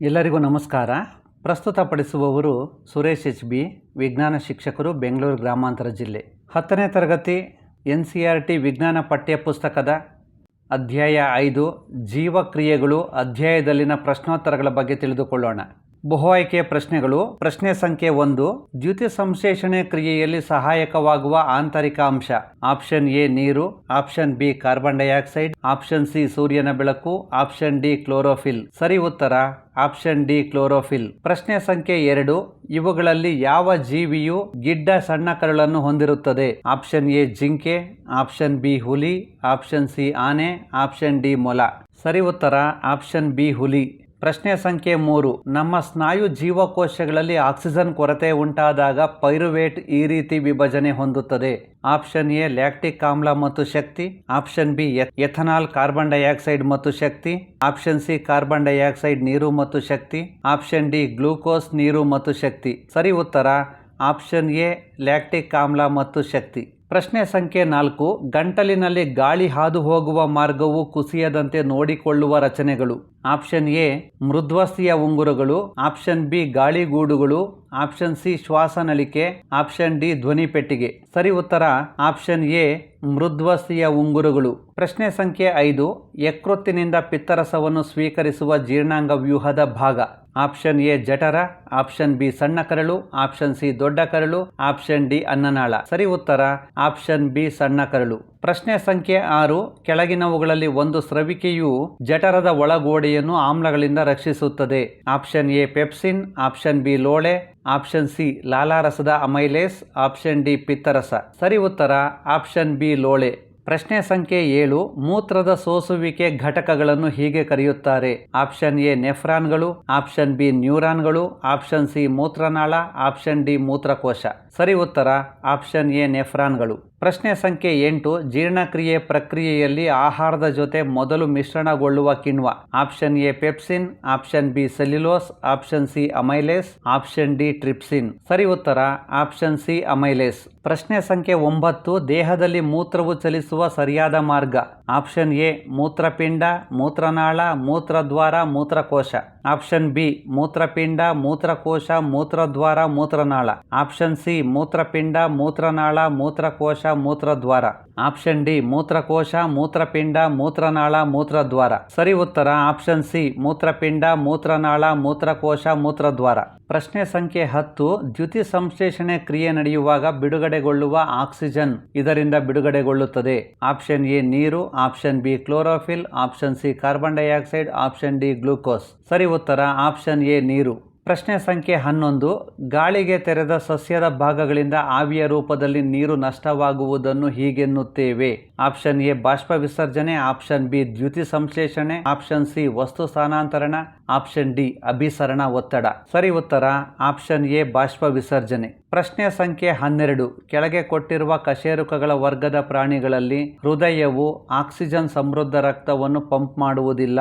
ಎಲ್ಲರಿಗೂ ನಮಸ್ಕಾರ. ಪ್ರಸ್ತುತಪಡಿಸುವವರು ಸುರೇಶ್ ಎಚ್.ಬಿ, ವಿಜ್ಞಾನ ಶಿಕ್ಷಕರು, ಬೆಂಗಳೂರು ಗ್ರಾಮಾಂತರ ಜಿಲ್ಲೆ. 10ನೇ ತರಗತಿ NCERT ವಿಜ್ಞಾನ ಪಠ್ಯಪುಸ್ತಕದ ಅಧ್ಯಾಯ 5 ಜೀವಕ್ರಿಯೆಗಳು ಅಧ್ಯಾಯದಲ್ಲಿನ ಪ್ರಶ್ನೋತ್ತರಗಳ ಬಗ್ಗೆ ತಿಳಿದುಕೊಳ್ಳೋಣ. ಬಹು ಆಯ್ಕೆಯ ಪ್ರಶ್ನೆಗಳು. ಪ್ರಶ್ನೆ ಸಂಖ್ಯೆ 1, ದ್ಯುತಿ ಸಂಶ್ಲೇಷಣೆ ಕ್ರಿಯೆಯಲ್ಲಿ ಸಹಾಯಕವಾಗುವ ಆಂತರಿಕ ಅಂಶ. ಆಪ್ಷನ್ ಎ ನೀರು, option B carbon dioxide, option C ಸೂರ್ಯನ ಬೆಳಕು, ಆಪ್ಷನ್ ಡಿ ಕ್ಲೋರೋಫಿಲ್. ಸರಿ ಉತ್ತರ ಆಪ್ಷನ್ ಡಿ ಕ್ಲೋರೋಫಿಲ್. ಪ್ರಶ್ನೆ ಸಂಖ್ಯೆ 2, ಇವುಗಳಲ್ಲಿ ಯಾವ ಜೀವಿಯು ಗಿಡ್ಡ ಸಣ್ಣ ಕರುಳನ್ನು ಹೊಂದಿರುತ್ತದೆ? ಆಪ್ಷನ್ ಎ ಜಿಂಕೆ, ಆಪ್ಷನ್ ಬಿ ಹುಲಿ, ಆಪ್ಷನ್ ಸಿ ಆನೆ, ಆಪ್ಷನ್ ಡಿ ಮೊಲ. ಸರಿ ಉತ್ತರ ಆಪ್ಷನ್ ಬಿ ಹುಲಿ. ಪ್ರಶ್ನೆ ಸಂಖ್ಯೆ 3, ನಮ್ಮ ಸ್ನಾಯು ಜೀವಕೋಶಗಳಲ್ಲಿ ಆಕ್ಸಿಜನ್ ಕೊರತೆ ಉಂಟಾದಾಗ ಪೈರುವೇಟ್ ಈ ರೀತಿ ವಿಭಜನೆ ಹೊಂದುತ್ತದೆ. ಆಪ್ಷನ್ ಎ ಲ್ಯಾಕ್ಟಿಕ್ ಆಮ್ಲ ಮತ್ತು ಶಕ್ತಿ, option B ethanol carbon dioxide ಮತ್ತು ಶಕ್ತಿ, ಆಪ್ಷನ್ ಸಿ ಕಾರ್ಬನ್ ಡೈಆಕ್ಸೈಡ್ ನೀರು ಮತ್ತು ಶಕ್ತಿ, ಆಪ್ಷನ್ ಡಿ ಗ್ಲೂಕೋಸ್ ನೀರು ಮತ್ತು ಶಕ್ತಿ. ಸರಿ ಉತ್ತರ ಆಪ್ಷನ್ ಎ ಲ್ಯಾಕ್ಟಿಕ್ ಆಮ್ಲ ಮತ್ತು ಶಕ್ತಿ. ಪ್ರಶ್ನೆ ಸಂಖ್ಯೆ 4, ಗಂಟಲಿನಲ್ಲಿ ಗಾಳಿ ಹಾದು ಹೋಗುವ ಮಾರ್ಗವು ಕುಸಿಯದಂತೆ ನೋಡಿಕೊಳ್ಳುವ ರಚನೆಗಳು. ಆಪ್ಷನ್ ಎ ಮೃದ್ವಸ್ಥಿಯ ಉಂಗುರಗಳು, ಆಪ್ಷನ್ ಬಿ ಗಾಳಿಗೂಡುಗಳು, ಆಪ್ಷನ್ ಸಿ ಶ್ವಾಸನಳಿಕೆ, ಆಪ್ಷನ್ ಡಿ ಧ್ವನಿ ಪೆಟ್ಟಿಗೆ. ಸರಿ ಉತ್ತರ ಆಪ್ಷನ್ ಎ ಮೃದ್ವಸ್ಥಿಯ ಉಂಗುರಗಳು. ಪ್ರಶ್ನೆ ಸಂಖ್ಯೆ 5, ಯಕೃತ್ತಿನಿಂದ ಪಿತ್ತರಸವನ್ನು ಸ್ವೀಕರಿಸುವ ಜೀರ್ಣಾಂಗ ವ್ಯೂಹದ ಭಾಗ. ಆಪ್ಷನ್ ಎ ಜಠರ, ಆಪ್ಷನ್ ಬಿ ಸಣ್ಣ ಕರಳು, ಆಪ್ಷನ್ ಸಿ ದೊಡ್ಡ ಕರಳು, ಆಪ್ಷನ್ ಡಿ ಅನ್ನನಾಳ. ಸರಿ ಉತ್ತರ ಆಪ್ಷನ್ ಬಿ ಸಣ್ಣ ಕರಳು. ಪ್ರಶ್ನೆ ಸಂಖ್ಯೆ 6, ಕೆಳಗಿನವುಗಳಲ್ಲಿ ಒಂದು ಸ್ರವಿಕೆಯು ಜಠರದ ಒಳಗೋಡೆಯನ್ನು ಆಮ್ಲಗಳಿಂದ ರಕ್ಷಿಸುತ್ತದೆ. Option A pepsin, option B ಲೋಳೆ, ಆಪ್ಷನ್ ಸಿ ಲಾಲಾರಸದ ಅಮೈಲೇಸ್, ಆಪ್ಷನ್ ಡಿ ಪಿತ್ತರಸ. ಸರಿ ಉತ್ತರ ಆಪ್ಷನ್ ಬಿ ಲೋಳೆ. ಪ್ರಶ್ನೆ ಸಂಖ್ಯೆ 7, ಮೂತ್ರದ ಸೋಸುವಿಕೆ ಘಟಕಗಳನ್ನು ಹೀಗೆ ಕರೆಯುತ್ತಾರೆ. ಆಪ್ಷನ್ ಎ ನೆಫ್ರಾನ್ಗಳು, ಆಪ್ಷನ್ ಬಿ ನ್ಯೂರಾನ್ಗಳು, ಆಪ್ಷನ್ ಸಿ ಮೂತ್ರನಾಳ, ಆಪ್ಷನ್ ಡಿ ಮೂತ್ರಕೋಶ. ಸರಿ ಉತ್ತರ ಆಪ್ಷನ್ ಎ ನೆಫ್ರಾನ್ಗಳು. ಪ್ರಶ್ನೆ ಸಂಖ್ಯೆ 8, ಜೀರ್ಣಕ್ರಿಯೆ ಪ್ರಕ್ರಿಯೆಯಲ್ಲಿ ಆಹಾರದ ಜೊತೆ ಮೊದಲು ಮಿಶ್ರಣಗೊಳ್ಳುವ ಕಿಣ್ವ. Option A pepsin, option B cellulose, option C amylase, option D trypsin. ಸರಿ ಉತ್ತರ ಆಪ್ಷನ್ ಸಿ ಅಮೈಲೇಸ್. ಪ್ರಶ್ನೆ ಸಂಖ್ಯೆ 9, ದೇಹದಲ್ಲಿ ಮೂತ್ರವು ಚಲಿಸುವ ಸರಿಯಾದ ಮಾರ್ಗ. ಆಪ್ಷನ್ ಎ ಮೂತ್ರಪಿಂಡ, ಮೂತ್ರನಾಳ, ಮೂತ್ರದ್ವಾರ, ಮೂತ್ರಕೋಶ. ಆಪ್ಷನ್ ಬಿ ಮೂತ್ರಪಿಂಡ, ಮೂತ್ರಕೋಶ, ಮೂತ್ರದ್ವಾರ, ಮೂತ್ರನಾಳ. ಆಪ್ಷನ್ ಸಿ ಮೂತ್ರಪಿಂಡ, ಮೂತ್ರನಾಳ, ಮೂತ್ರಕೋಶ, ಮೂತ್ರದ್ವಾರ. ಆಪ್ಷನ್ ಡಿ ಮೂತ್ರಕೋಶ, ಮೂತ್ರಪಿಂಡ, ಮೂತ್ರನಾಳ, ಮೂತ್ರದ್ವಾರ. ಸರಿ ಉತ್ತರ ಆಪ್ಷನ್ ಸಿ ಮೂತ್ರಪಿಂಡ, ಮೂತ್ರನಾಳ, ಮೂತ್ರಕೋಶ, ಮೂತ್ರದ್ವಾರ. ಪ್ರಶ್ನೆ ಸಂಖ್ಯೆ 10, ದ್ಯುತಿ ಸಂಶ್ಲೇಷಣೆ ಕ್ರಿಯೆ ನಡೆಯುವಾಗ ಬಿಡುಗಡೆಗೊಳ್ಳುವ ಆಕ್ಸಿಜನ್ ಇದರಿಂದ ಬಿಡುಗಡೆಗೊಳ್ಳುತ್ತದೆ. ಆಪ್ಷನ್ ಎ ನೀರು, option B chlorophyll, option C carbon dioxide, option D glucose. ಸರಿ ಉತ್ತರ ಆಪ್ಷನ್ ಎ ನೀರು. ಪ್ರಶ್ನೆ ಸಂಖ್ಯೆ 11, ಗಾಳಿಗೆ ತೆರೆದ ಸಸ್ಯದ ಭಾಗಗಳಿಂದ ಆವಿಯ ರೂಪದಲ್ಲಿ ನೀರು ನಷ್ಟವಾಗುವುದನ್ನು ಹೀಗೆನ್ನುತ್ತೇವೆ. ಆಪ್ಷನ್ ಎ ಬಾಷ್ಪ ವಿಸರ್ಜನೆ, ಆಪ್ಷನ್ ಬಿ ದ್ಯುತಿ ಸಂಶ್ಲೇಷಣೆ, ಆಪ್ಷನ್ ಸಿ ವಸ್ತು ಸ್ಥಾನಾಂತರಣ, ಆಪ್ಷನ್ ಡಿ ಅಭಿಸರಣ ಒತ್ತಡ. ಸರಿ ಉತ್ತರ ಆಪ್ಷನ್ ಎ ಬಾಷ್ಪ ವಿಸರ್ಜನೆ. ಪ್ರಶ್ನೆ ಸಂಖ್ಯೆ 12, ಕೆಳಗೆ ಕೊಟ್ಟಿರುವ ಕಶೇರುಕಗಳ ವರ್ಗದ ಪ್ರಾಣಿಗಳಲ್ಲಿ ಹೃದಯವು ಆಕ್ಸಿಜನ್ ಸಮೃದ್ಧ ರಕ್ತವನ್ನು ಪಂಪ್ ಮಾಡುವುದಿಲ್ಲ.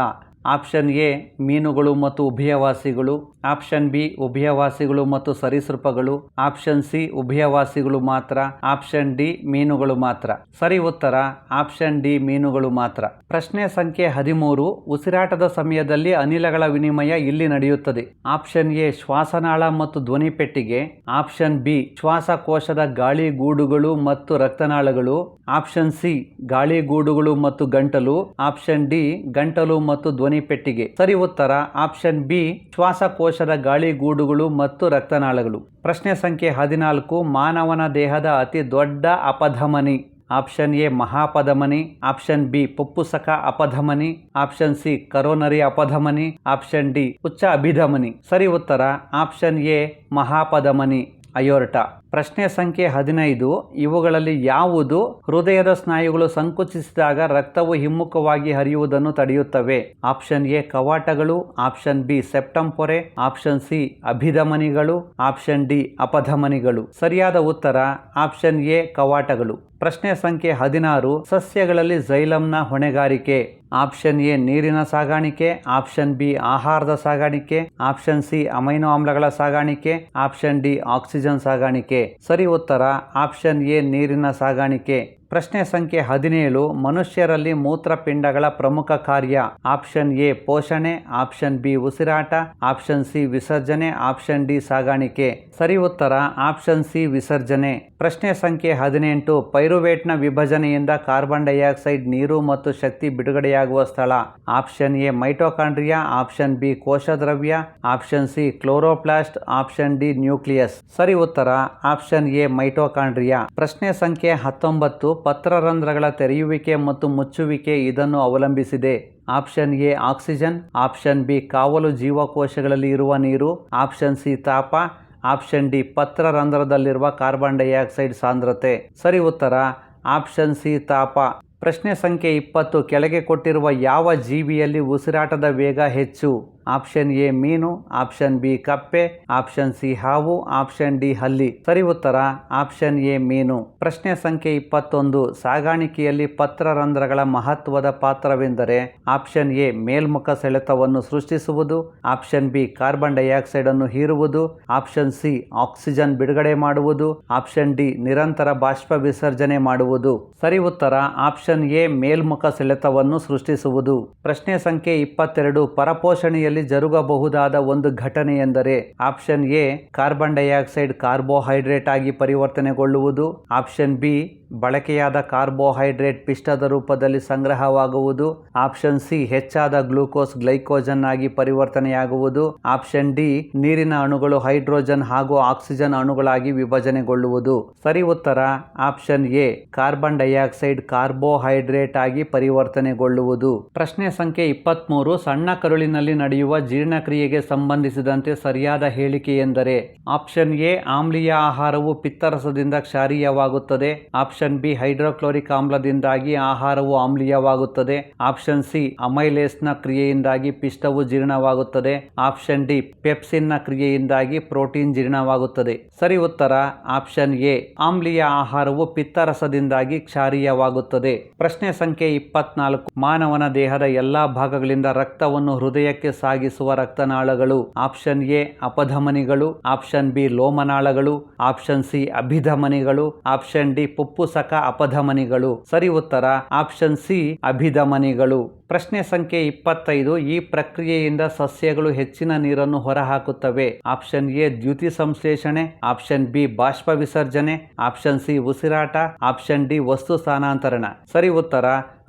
ಆಪ್ಷನ್ ಎ ಮೀನುಗಳು ಮತ್ತು ಉಭಯವಾಸಿಗಳು, ಆಪ್ಷನ್ ಬಿ ಉಭಯವಾಸಿಗಳು ಮತ್ತು ಸರೀಸೃಪಗಳು, ಆಪ್ಷನ್ ಸಿ ಉಭಯವಾಸಿಗಳು ಮಾತ್ರ, ಆಪ್ಷನ್ ಡಿ ಮೀನುಗಳು ಮಾತ್ರ. ಸರಿ ಉತ್ತರ ಆಪ್ಷನ್ ಡಿ ಮೀನುಗಳು ಮಾತ್ರ. ಪ್ರಶ್ನೆ ಸಂಖ್ಯೆ 13, ಉಸಿರಾಟದ ಸಮಯದಲ್ಲಿ ಅನಿಲಗಳ ವಿನಿಮಯ ಇಲ್ಲಿ ನಡೆಯುತ್ತದೆ. ಆಪ್ಷನ್ ಎ ಶ್ವಾಸನಾಳ ಮತ್ತು ಧ್ವನಿ ಪೆಟ್ಟಿಗೆ, ಆಪ್ಷನ್ ಬಿ ಶ್ವಾಸಕೋಶದ ಗಾಳಿಗೂಡುಗಳು ಮತ್ತು ರಕ್ತನಾಳಗಳು, ಆಪ್ಷನ್ ಸಿ ಗಾಳಿಗೂಡುಗಳು ಮತ್ತು ಗಂಟಲು, ಆಪ್ಷನ್ ಡಿ ಗಂಟಲು ಮತ್ತು ಧ್ವನಿ ಪೆಟ್ಟಿಗೆ. ಸರಿ ಉತ್ತರ ಆಪ್ಷನ್ ಬಿ ಶ್ವಾಸಕೋಶದ ಗಾಳಿಗೂಡುಗಳು ಮತ್ತು ರಕ್ತನಾಳಗಳು. ಪ್ರಶ್ನೆ ಸಂಖ್ಯೆ 14, ಮಾನವನ ದೇಹದ ಅತಿ ದೊಡ್ಡ ಅಪಧಮನಿ. ಆಪ್ಷನ್ ಎ ಮಹಾಪಧಮನಿ, ಆಪ್ಷನ್ ಬಿ ಪುಪ್ಪುಸಕ ಅಪಧಮನಿ, ಆಪ್ಷನ್ ಸಿ ಕರೋನರಿ ಅಪಧಮನಿ, ಆಪ್ಷನ್ ಡಿ ಉಚ್ಚ ಅಭಿಧಮನಿ. ಸರಿ ಉತ್ತರ ಆಪ್ಷನ್ ಎ ಮಹಾಪಧಮನಿ ಅಯೋರ್ಟಾ. ಪ್ರಶ್ನೆ ಸಂಖ್ಯೆ 15, ಇವುಗಳಲ್ಲಿ ಯಾವುದು ಹೃದಯದ ಸ್ನಾಯುಗಳು ಸಂಕುಚಿಸಿದಾಗ ರಕ್ತವು ಹಿಮ್ಮುಖವಾಗಿ ಹರಿಯುವುದನ್ನು ತಡೆಯುತ್ತವೆ? ಆಪ್ಷನ್ ಎ ಕವಾಟಗಳು, ಆಪ್ಷನ್ ಬಿ ಸೆಪ್ಟಮ್ ಪೊರೆ, ಆಪ್ಷನ್ ಸಿ ಅಭಿಧಮನಿಗಳು, ಆಪ್ಷನ್ ಡಿ ಅಪಧಮನಿಗಳು. ಸರಿಯಾದ ಉತ್ತರ ಆಪ್ಷನ್ ಎ ಕವಾಟಗಳು. ಪ್ರಶ್ನೆ ಸಂಖ್ಯೆ 16, ಸಸ್ಯಗಳಲ್ಲಿ ಝೈಲಮ್ನ ಹೊಣೆಗಾರಿಕೆ. ಆಪ್ಷನ್ ಎ ನೀರಿನ ಸಾಗಾಣಿಕೆ, ಆಪ್ಷನ್ ಬಿ ಆಹಾರದ ಸಾಗಾಣಿಕೆ, ಆಪ್ಷನ್ ಸಿ ಅಮೈನೋ ಆಮ್ಲಗಳ ಸಾಗಾಣಿಕೆ, ಆಪ್ಷನ್ ಡಿ ಆಕ್ಸಿಜನ್ ಸಾಗಾಣಿಕೆ. ಸರಿ ಉತ್ತರ ಆಪ್ಷನ್ ಎ ನೀರಿನ ಸಾಗಾಣಿಕೆ. ಪ್ರಶ್ನೆ ಸಂಖ್ಯೆ 17 ಮನುಷ್ಯರಲ್ಲಿ ಮೂತ್ರಪಿಂಡಗಳ ಪ್ರಮುಖ ಕಾರ್ಯ. ಆಪ್ಷನ್ ಎ ಪೋಷಣೆ, ಆಪ್ಷನ್ ಬಿ ಉಸಿರಾಟ, ಆಪ್ಷನ್ ಸಿ ವಿಸರ್ಜನೆ, ಆಪ್ಷನ್ ಡಿ ಸಾಗಾಣಿಕೆ. ಸರಿ ಉತ್ತರ ಆಪ್ಷನ್ ಸಿ ವಿಸರ್ಜನೆ. ಪ್ರಶ್ನೆ ಸಂಖ್ಯೆ 18 ಪೈರುವೇಟ್ನ ವಿಭಜನೆಯಿಂದ ಕಾರ್ಬನ್ ಡೈಆಕ್ಸೈಡ್, ನೀರು ಮತ್ತು ಶಕ್ತಿ ಬಿಡುಗಡೆಯಾಗುವ ಸ್ಥಳ. Option A mitochondria, option B ಕೋಶದ್ರವ್ಯ, option C chloroplast, option D nucleus. ಸರಿ ಉತ್ತರ ಆಪ್ಷನ್ ಎ ಮೈಟೋಕಾಂಡ್ರಿಯಾ. ಪ್ರಶ್ನೆ ಸಂಖ್ಯೆ 19 ಪತ್ರರಂಧ್ರಗಳ ತೆರೆಯುವಿಕೆ ಮತ್ತು ಮುಚ್ಚುವಿಕೆ ಇದನ್ನು ಅವಲಂಬಿಸಿದೆ. Option A oxygen, option B ಕಾವಲು ಜೀವಕೋಶಗಳಲ್ಲಿ ಇರುವ ನೀರು, ಆಪ್ಷನ್ ಸಿ ತಾಪ, ಆಪ್ಷನ್ ಡಿ ಪತ್ರರಂಧ್ರದಲ್ಲಿರುವ ಕಾರ್ಬನ್ ಡೈಆಕ್ಸೈಡ್ ಸಾಂದ್ರತೆ. ಸರಿ ಉತ್ತರ ಆಪ್ಷನ್ ಸಿ ತಾಪ. ಪ್ರಶ್ನೆ ಸಂಖ್ಯೆ 20 ಕೆಳಗೆ ಕೊಟ್ಟಿರುವ ಯಾವ ಜೀವಿಯಲ್ಲಿ ಉಸಿರಾಟದ ವೇಗ ಹೆಚ್ಚು. ಆಪ್ಷನ್ ಎ ಮೀನು, ಆಪ್ಷನ್ ಬಿ ಕಪ್ಪೆ, ಆಪ್ಷನ್ ಸಿ ಹಾವು, ಆಪ್ಷನ್ ಡಿ ಹಲ್ಲಿ. ಸರಿ ಉತ್ತರ ಆಪ್ಷನ್ ಎ ಮೀನು. ಪ್ರಶ್ನೆ ಸಂಖ್ಯೆ 21 ಸಾಗಾಣಿಕೆಯಲ್ಲಿ ಪತ್ರರಂಧ್ರಗಳ ಮಹತ್ವದ ಪಾತ್ರವೆಂದರೆ. ಆಪ್ಷನ್ ಎ ಮೇಲ್ಮುಖ ಸೆಳೆತವನ್ನು ಸೃಷ್ಟಿಸುವುದು, ಆಪ್ಷನ್ ಬಿ ಕಾರ್ಬನ್ ಡೈಆಕ್ಸೈಡ್ ಅನ್ನು ಹೀರುವುದು, ಆಪ್ಷನ್ ಸಿ ಆಕ್ಸಿಜನ್ ಬಿಡುಗಡೆ ಮಾಡುವುದು, ಆಪ್ಷನ್ ಡಿ ನಿರಂತರ ಬಾಷ್ಪ ವಿಸರ್ಜನೆ ಮಾಡುವುದು. ಸರಿ ಉತ್ತರ ಆಪ್ಷನ್ ಎ ಮೇಲ್ಮುಖ ಸೆಳೆತವನ್ನು ಸೃಷ್ಟಿಸುವುದು. ಪ್ರಶ್ನೆ ಸಂಖ್ಯೆ 22 ಪರಪೋಷಣೆಯಲ್ಲಿ ಜರುಗಬಹುದಾದ ಒಂದು ಘಟನೆ ಎಂದರೆ. Option A carbon dioxide carbohydrate ಆಗಿ ಪರಿವರ್ತನೆಗೊಳ್ಳುವುದು, ಆಪ್ಷನ್ ಬಿ ಬಳಕೆಯಾದ ಕಾರ್ಬೋಹೈಡ್ರೇಟ್ ಪಿಷ್ಟದ ರೂಪದಲ್ಲಿ ಸಂಗ್ರಹವಾಗುವುದು, ಆಪ್ಷನ್ ಸಿ ಹೆಚ್ಚಾದ ಗ್ಲೂಕೋಸ್ ಗ್ಲೈಕೋಜನ್ ಆಗಿ ಪರಿವರ್ತನೆಯಾಗುವುದು, ಆಪ್ಷನ್ ಡಿ ನೀರಿನ ಅಣುಗಳು ಹೈಡ್ರೋಜನ್ ಹಾಗೂ ಆಕ್ಸಿಜನ್ ಅಣುಗಳಾಗಿ ವಿಭಜನೆಗೊಳ್ಳುವುದು. ಸರಿ ಉತ್ತರ option A carbon dioxide carbohydrate ಆಗಿ ಪರಿವರ್ತನೆಗೊಳ್ಳುವುದು. ಪ್ರಶ್ನೆ ಸಂಖ್ಯೆ 23 ಸಣ್ಣ ಕರುಳಿನಲ್ಲಿ ನಡೆಯುವ ಜೀರ್ಣಕ್ರಿಯೆಗೆ ಸಂಬಂಧಿಸಿದಂತೆ ಸರಿಯಾದ ಹೇಳಿಕೆ ಎಂದರೆ. ಆಪ್ಷನ್ ಎ ಆಮ್ಲೀಯ ಆಹಾರವು ಪಿತ್ತರಸದಿಂದ ಕ್ಷಾರೀಯವಾಗುತ್ತದೆ, ಆಪ್ಷನ್ ಬಿ ಹೈಡ್ರೋಕ್ಲೋರಿಕ್ ಆಮ್ಲದಿಂದಾಗಿ ಆಹಾರವು ಆಮ್ಲೀಯವಾಗುತ್ತದೆ, ಆಪ್ಷನ್ ಸಿ ಅಮೈಲೇಸ್ನ ಕ್ರಿಯೆಯಿಂದಾಗಿ ಪಿಷ್ಟವು ಜೀರ್ಣವಾಗುತ್ತದೆ, ಆಪ್ಷನ್ ಡಿ ಪೆಪ್ಸಿನ್ನ ಕ್ರಿಯೆಯಿಂದಾಗಿ ಪ್ರೋಟೀನ್ ಜೀರ್ಣವಾಗುತ್ತದೆ. ಸರಿ ಉತ್ತರ ಆಪ್ಷನ್ ಎ ಆಮ್ಲೀಯ ಆಹಾರವು ಪಿತ್ತರಸದಿಂದಾಗಿ ಕ್ಷಾರೀಯವಾಗುತ್ತದೆ. ಪ್ರಶ್ನೆ ಸಂಖ್ಯೆ 24 ಮಾನವನ ದೇಹದ ಎಲ್ಲಾ ಭಾಗಗಳಿಂದ ರಕ್ತವನ್ನು ಹೃದಯಕ್ಕೆ ಸಾಗಿಸುವ ರಕ್ತನಾಳಗಳು. ಆಪ್ಷನ್ ಎ ಅಪಧಮನಿಗಳು, ಆಪ್ಷನ್ ಬಿ ಲೋಮನಾಳಗಳು, ಆಪ್ಷನ್ ಸಿ ಅಭಿಧಮನಿಗಳು, ಆಪ್ಷನ್ ಡಿ ಪುಪ್ಪುಸಕ ಅಪಧಮನಿಗಳು. ಸರಿ ಉತ್ತರ ಆಪ್ಷನ್ ಸಿ ಅಭಿಧಮನಿಗಳು. ಪ್ರಶ್ನೆ ಸಂಖ್ಯೆ 25 ಈ ಪ್ರಕ್ರಿಯೆಯಿಂದ ಸಸ್ಯಗಳು ಹೆಚ್ಚಿನ ನೀರನ್ನು ಹೊರಹಾಕುತ್ತವೆ. ಆಪ್ಷನ್ ಎ ದ್ಯುತಿ ಸಂಶ್ಲೇಷಣೆ, ಆಪ್ಷನ್ ಬಿ ಬಾಷ್ಪ ವಿಸರ್ಜನೆ, ಆಪ್ಷನ್ ಸಿ ಉಸಿರಾಟ, ಆಪ್ಷನ್ ಡಿ ವಸ್ತು ಸ್ಥಾನಾಂತರಣ. ಸರಿ ಉತ್ತರ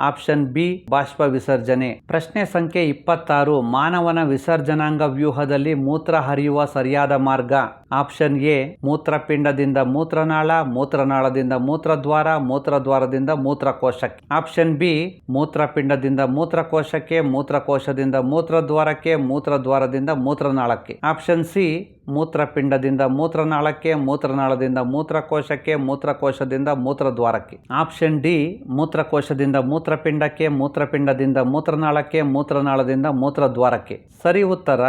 ಆಪ್ಷನ್ ಬಿ ಬಾಷ್ಪ ವಿಸರ್ಜನೆ. ಪ್ರಶ್ನೆ ಸಂಖ್ಯೆ 26 ಮಾನವನ ವಿಸರ್ಜನಾಂಗ ವ್ಯೂಹದಲ್ಲಿ ಮೂತ್ರ ಹರಿಯುವ ಸರಿಯಾದ ಮಾರ್ಗ. ಆಪ್ಷನ್ ಎ ಮೂತ್ರಪಿಂಡದಿಂದ ಮೂತ್ರನಾಳ, ಮೂತ್ರನಾಳದಿಂದ ಮೂತ್ರದ್ವಾರ, ಮೂತ್ರದ್ವಾರದಿಂದ ಮೂತ್ರಕೋಶಕ್ಕೆ, ಆಪ್ಷನ್ ಬಿ ಮೂತ್ರಪಿಂಡದಿಂದ ಮೂತ್ರಕೋಶಕ್ಕೆ, ಮೂತ್ರಕೋಶದಿಂದ ಮೂತ್ರದ್ವಾರಕ್ಕೆ, ಮೂತ್ರದ್ವಾರದಿಂದ ಮೂತ್ರನಾಳಕ್ಕೆ, ಆಪ್ಷನ್ ಸಿ ಮೂತ್ರಪಿಂಡದಿಂದ ಮೂತ್ರನಾಳಕ್ಕೆ, ಮೂತ್ರನಾಳದಿಂದ ಮೂತ್ರಕೋಶಕ್ಕೆ, ಮೂತ್ರಕೋಶದಿಂದ ಮೂತ್ರದ್ವಾರಕ್ಕೆ, ಆಪ್ಷನ್ ಡಿ ಮೂತ್ರಕೋಶದಿಂದ ಮೂತ್ರಪಿಂಡಕ್ಕೆ, ಮೂತ್ರಪಿಂಡದಿಂದ ಮೂತ್ರನಾಳಕ್ಕೆ, ಮೂತ್ರನಾಳದಿಂದ ಮೂತ್ರದ್ವಾರಕ್ಕೆ. ಸರಿ ಉತ್ತರ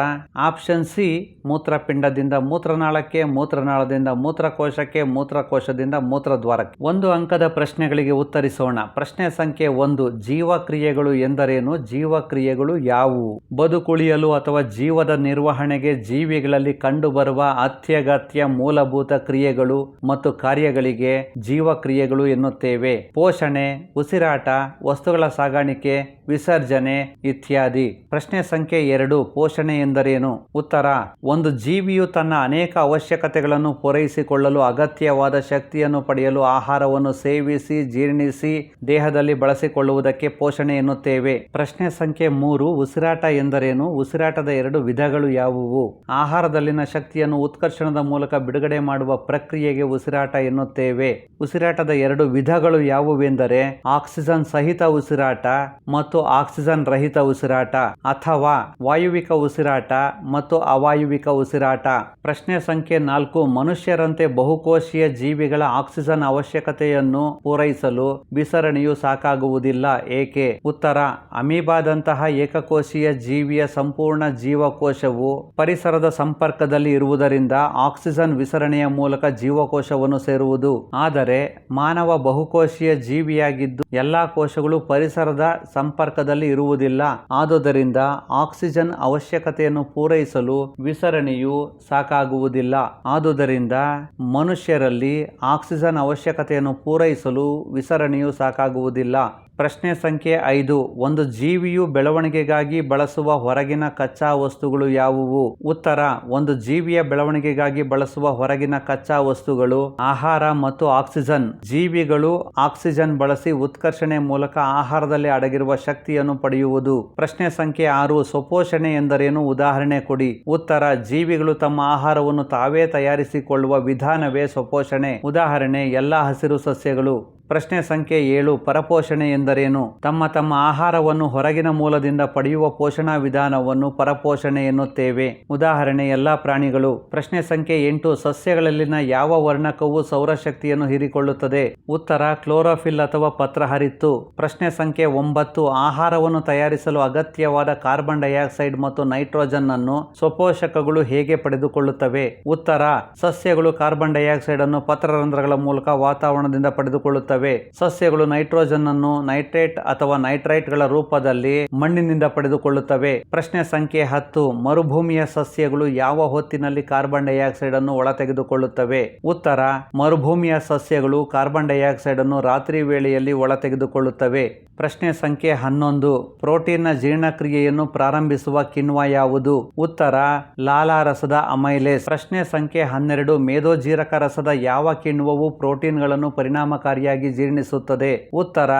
ಆಪ್ಷನ್ ಸಿ ಮೂತ್ರಪಿಂಡದಿಂದ ಮೂತ್ರನಾಳಕ್ಕೆ, ಮೂತ್ರನಾಳದಿಂದ ಮೂತ್ರಕೋಶಕ್ಕೆ, ಮೂತ್ರಕೋಶದಿಂದ ಮೂತ್ರದ್ವಾರಕ್ಕೆ. 1 ಅಂಕದ ಪ್ರಶ್ನೆಗಳಿಗೆ ಉತ್ತರಿಸೋಣ. ಪ್ರಶ್ನೆ ಸಂಖ್ಯೆ 1 ಜೀವಕ್ರಿಯೆಗಳು ಎಂದರೇನು? ಜೀವಕ್ರಿಯೆಗಳು ಯಾವುವು? ಬದುಕುಳಿಯಲು ಅಥವಾ ಜೀವದ ನಿರ್ವಹಣೆಗೆ ಜೀವಿಗಳಲ್ಲಿ ಕಂಡುಬರುವ ಅತ್ಯಗತ್ಯ ಮೂಲಭೂತ ಕ್ರಿಯೆಗಳು ಮತ್ತು ಕಾರ್ಯಗಳಿಗೆ ಜೀವಕ್ರಿಯೆಗಳು ಎನ್ನುತ್ತೇವೆ. ಪೋಷಣೆ, ಉಸಿರಾಟ, ವಸ್ತುಗಳ ಸಾಗಾಣಿಕೆ, ವಿಸರ್ಜನೆ ಇತ್ಯಾದಿ. ಪ್ರಶ್ನೆ ಸಂಖ್ಯೆ 2 ಪೋಷಣೆ ಎಂದರೇನು? ಉತ್ತರ ಒಂದು ಜೀವಿಯು ತನ್ನ ಅನೇಕ ಅವಶ್ಯಕತೆಗಳನ್ನು ಪೂರೈಸಿಕೊಳ್ಳಲು ಅಗತ್ಯವಾದ ಶಕ್ತಿಯನ್ನು ಪಡೆಯಲು ಆಹಾರವನ್ನು ಸೇವಿಸಿ ಜೀರ್ಣಿಸಿ ದೇಹದಲ್ಲಿ ಬಳಸಿಕೊಳ್ಳುವುದಕ್ಕೆ ಪೋಷಣೆ ಎನ್ನುತ್ತೇವೆ. ಪ್ರಶ್ನೆ ಸಂಖ್ಯೆ 3 ಉಸಿರಾಟ ಎಂದರೇನು? ಉಸಿರಾಟದ 2 ವಿಧಗಳು ಯಾವುವು? ಆಹಾರದಲ್ಲಿನ ಶಕ್ತಿಯನ್ನು ಉತ್ಕರ್ಷಣದ ಮೂಲಕ ಬಿಡುಗಡೆ ಮಾಡುವ ಪ್ರಕ್ರಿಯೆಗೆ ಉಸಿರಾಟ ಎನ್ನುತ್ತೇವೆ. ಉಸಿರಾಟದ 2 ವಿಧಗಳು ಯಾವುವೆಂದರೆ ಆಕ್ಸಿಜನ್ ಸಹಿತ ಉಸಿರಾಟ ಮತ್ತು ಆಕ್ಸಿಜನ್ ರಹಿತ ಉಸಿರಾಟ ಅಥವಾ ವಾಯುವಿಕ ಉಸಿರಾಟ ಮತ್ತು ಅವಾಯುವಿಕ ಉಸಿರಾಟ. ಪ್ರಶ್ನೆ ಸಂಖ್ಯೆ 4 ಮನುಷ್ಯರಂತೆ ಬಹುಕೋಶೀಯ ಜೀವಿಗಳ ಆಕ್ಸಿಜನ್ ಅವಶ್ಯಕತೆಯನ್ನು ಪೂರೈಸಲು ವಿಸರಣೆಯು ಸಾಕಾಗುವುದಿಲ್ಲ, ಏಕೆ? ಉತ್ತರ ಅಮೀಬಾದಂತಹ ಏಕಕೋಶೀಯ ಜೀವಿಯ ಸಂಪೂರ್ಣ ಜೀವಕೋಶವು ಪರಿಸರದ ಸಂಪರ್ಕದಲ್ಲಿ ಇರುವುದರಿಂದ ಆಕ್ಸಿಜನ್ ವಿಸರಣೆಯ ಮೂಲಕ ಜೀವಕೋಶವನ್ನು ಸೇರುವುದು. ಆದರೆ ಮಾನವ ಬಹುಕೋಶೀಯ ಜೀವಿಯಾಗಿದ್ದು ಎಲ್ಲಾ ಕೋಶಗಳು ಪರಿಸರದ ಸಂಪರ್ಕದಲ್ಲಿ ಇರುವುದಿಲ್ಲ. ಆದುದರಿಂದ ಆಕ್ಸಿಜನ್ ಅವಶ್ಯಕತೆಯನ್ನು ಪೂರೈಸಲು ವಿಸರಣೆಯು ಸಾಕಾಗುವುದಿಲ್ಲ. ಸಾಕಾಗುವುದಿಲ್ಲ. ಆದುದರಿಂದ ಮನುಷ್ಯರಲ್ಲಿ ಆಕ್ಸಿಜನ್ ಅವಶ್ಯಕತೆಯನ್ನು ಪೂರೈಸಲು ವಿಸರಣೆಯು ಸಾಕಾಗುವುದಿಲ್ಲ. ಪ್ರಶ್ನೆ ಸಂಖ್ಯೆ 5. ಒಂದು ಜೀವಿಯು ಬೆಳವಣಿಗೆಗಾಗಿ ಬಳಸುವ ಹೊರಗಿನ ಕಚ್ಚಾ ವಸ್ತುಗಳು ಯಾವುವು? ಉತ್ತರ: ಒಂದು ಜೀವಿಯ ಬೆಳವಣಿಗೆಗಾಗಿ ಬಳಸುವ ಹೊರಗಿನ ಕಚ್ಚಾ ವಸ್ತುಗಳು ಆಹಾರ ಮತ್ತು ಆಕ್ಸಿಜನ್. ಜೀವಿಗಳು ಆಕ್ಸಿಜನ್ ಬಳಸಿ ಉತ್ಕರ್ಷಣೆ ಮೂಲಕ ಆಹಾರದಲ್ಲಿ ಅಡಗಿರುವ ಶಕ್ತಿಯನ್ನು ಪಡೆಯುವುದು. ಪ್ರಶ್ನೆ ಸಂಖ್ಯೆ 6. ಸ್ವಪೋಷಣೆ ಎಂದರೇನು? ಉದಾಹರಣೆ ಕೊಡಿ. ಉತ್ತರ: ಜೀವಿಗಳು ತಮ್ಮ ಆಹಾರವನ್ನು ತಾವೇ ತಯಾರಿಸಿಕೊಳ್ಳುವ ವಿಧಾನವೇ ಸ್ವಪೋಷಣೆ. ಉದಾಹರಣೆ: ಎಲ್ಲಾ ಹಸಿರು ಸಸ್ಯಗಳು. ಪ್ರಶ್ನೆ ಸಂಖ್ಯೆ 7. ಪರಪೋಷಣೆ ಎಂದರೇನು? ತಮ್ಮ ಆಹಾರವನ್ನು ಹೊರಗಿನ ಮೂಲದಿಂದ ಪಡೆಯುವ ಪೋಷಣಾ ವಿಧಾನವನ್ನು ಪರಪೋಷಣೆ ಎನ್ನುತ್ತೇವೆ. ಉದಾಹರಣೆ: ಎಲ್ಲಾ ಪ್ರಾಣಿಗಳು. ಪ್ರಶ್ನೆ ಸಂಖ್ಯೆ 8. ಸಸ್ಯಗಳಲ್ಲಿನ ಯಾವ ವರ್ಣಕವು ಸೌರಶಕ್ತಿಯನ್ನು ಹೀರಿಕೊಳ್ಳುತ್ತದೆ? ಉತ್ತರ: ಕ್ಲೋರೋಫಿಲ್ ಅಥವಾ ಪತ್ರಹರಿತ್ತು. ಪ್ರಶ್ನೆ ಸಂಖ್ಯೆ 9. ಆಹಾರವನ್ನು ತಯಾರಿಸಲು ಅಗತ್ಯವಾದ ಕಾರ್ಬನ್ ಡೈಆಕ್ಸೈಡ್ ಮತ್ತು ನೈಟ್ರೋಜನ್ ಅನ್ನು ಸ್ವಪೋಷಕಗಳು ಹೇಗೆ ಪಡೆದುಕೊಳ್ಳುತ್ತವೆ? ಉತ್ತರ: ಸಸ್ಯಗಳು ಕಾರ್ಬನ್ ಡೈಆಕ್ಸೈಡ್ ಅನ್ನು ಪತ್ರರಂಧ್ರಗಳ ಮೂಲಕ ವಾತಾವರಣದಿಂದ ಪಡೆದುಕೊಳ್ಳುತ್ತವೆ. ಸಸ್ಯಗಳು ನೈಟ್ರೋಜನ್ ಅನ್ನು ನೈಟ್ರೇಟ್ ಅಥವಾ ನೈಟ್ರೈಟ್ಗಳ ರೂಪದಲ್ಲಿ ಮಣ್ಣಿನಿಂದ ಪಡೆದುಕೊಳ್ಳುತ್ತವೆ. ಪ್ರಶ್ನೆ ಸಂಖ್ಯೆ 10. ಮರುಭೂಮಿಯ ಸಸ್ಯಗಳು ಯಾವ ಹೊತ್ತಿನಲ್ಲಿ ಕಾರ್ಬನ್ ಡೈಆಕ್ಸೈಡ್ ಅನ್ನು ಒಳತೆಗೆದುಕೊಳ್ಳುತ್ತವೆ? ಉತ್ತರ: ಮರುಭೂಮಿಯ ಸಸ್ಯಗಳು ಕಾರ್ಬನ್ ಡೈಆಕ್ಸೈಡ್ ಅನ್ನು ರಾತ್ರಿ ವೇಳೆಯಲ್ಲಿ ಒಳತೆಗೆದುಕೊಳ್ಳುತ್ತವೆ. ಪ್ರಶ್ನೆ ಸಂಖ್ಯೆ 11. ಪ್ರೋಟೀನ್ನ ಜೀರ್ಣಕ್ರಿಯೆಯನ್ನು ಪ್ರಾರಂಭಿಸುವ ಕಿಣ್ವ ಯಾವುದು? ಉತ್ತರ: ಲಾಲಾರಸದ ಅಮೈಲೇಸ್. ಪ್ರಶ್ನೆ ಸಂಖ್ಯೆ 12. ಮೇದೋಜೀರಕ ರಸದ ಯಾವ ಕಿಣ್ವವು ಪ್ರೋಟೀನ್ಗಳನ್ನು ಪರಿಣಾಮಕಾರಿಯಾಗಿ ಜೀರ್ಣಿಸುತ್ತದೆ? ಉತ್ತರ: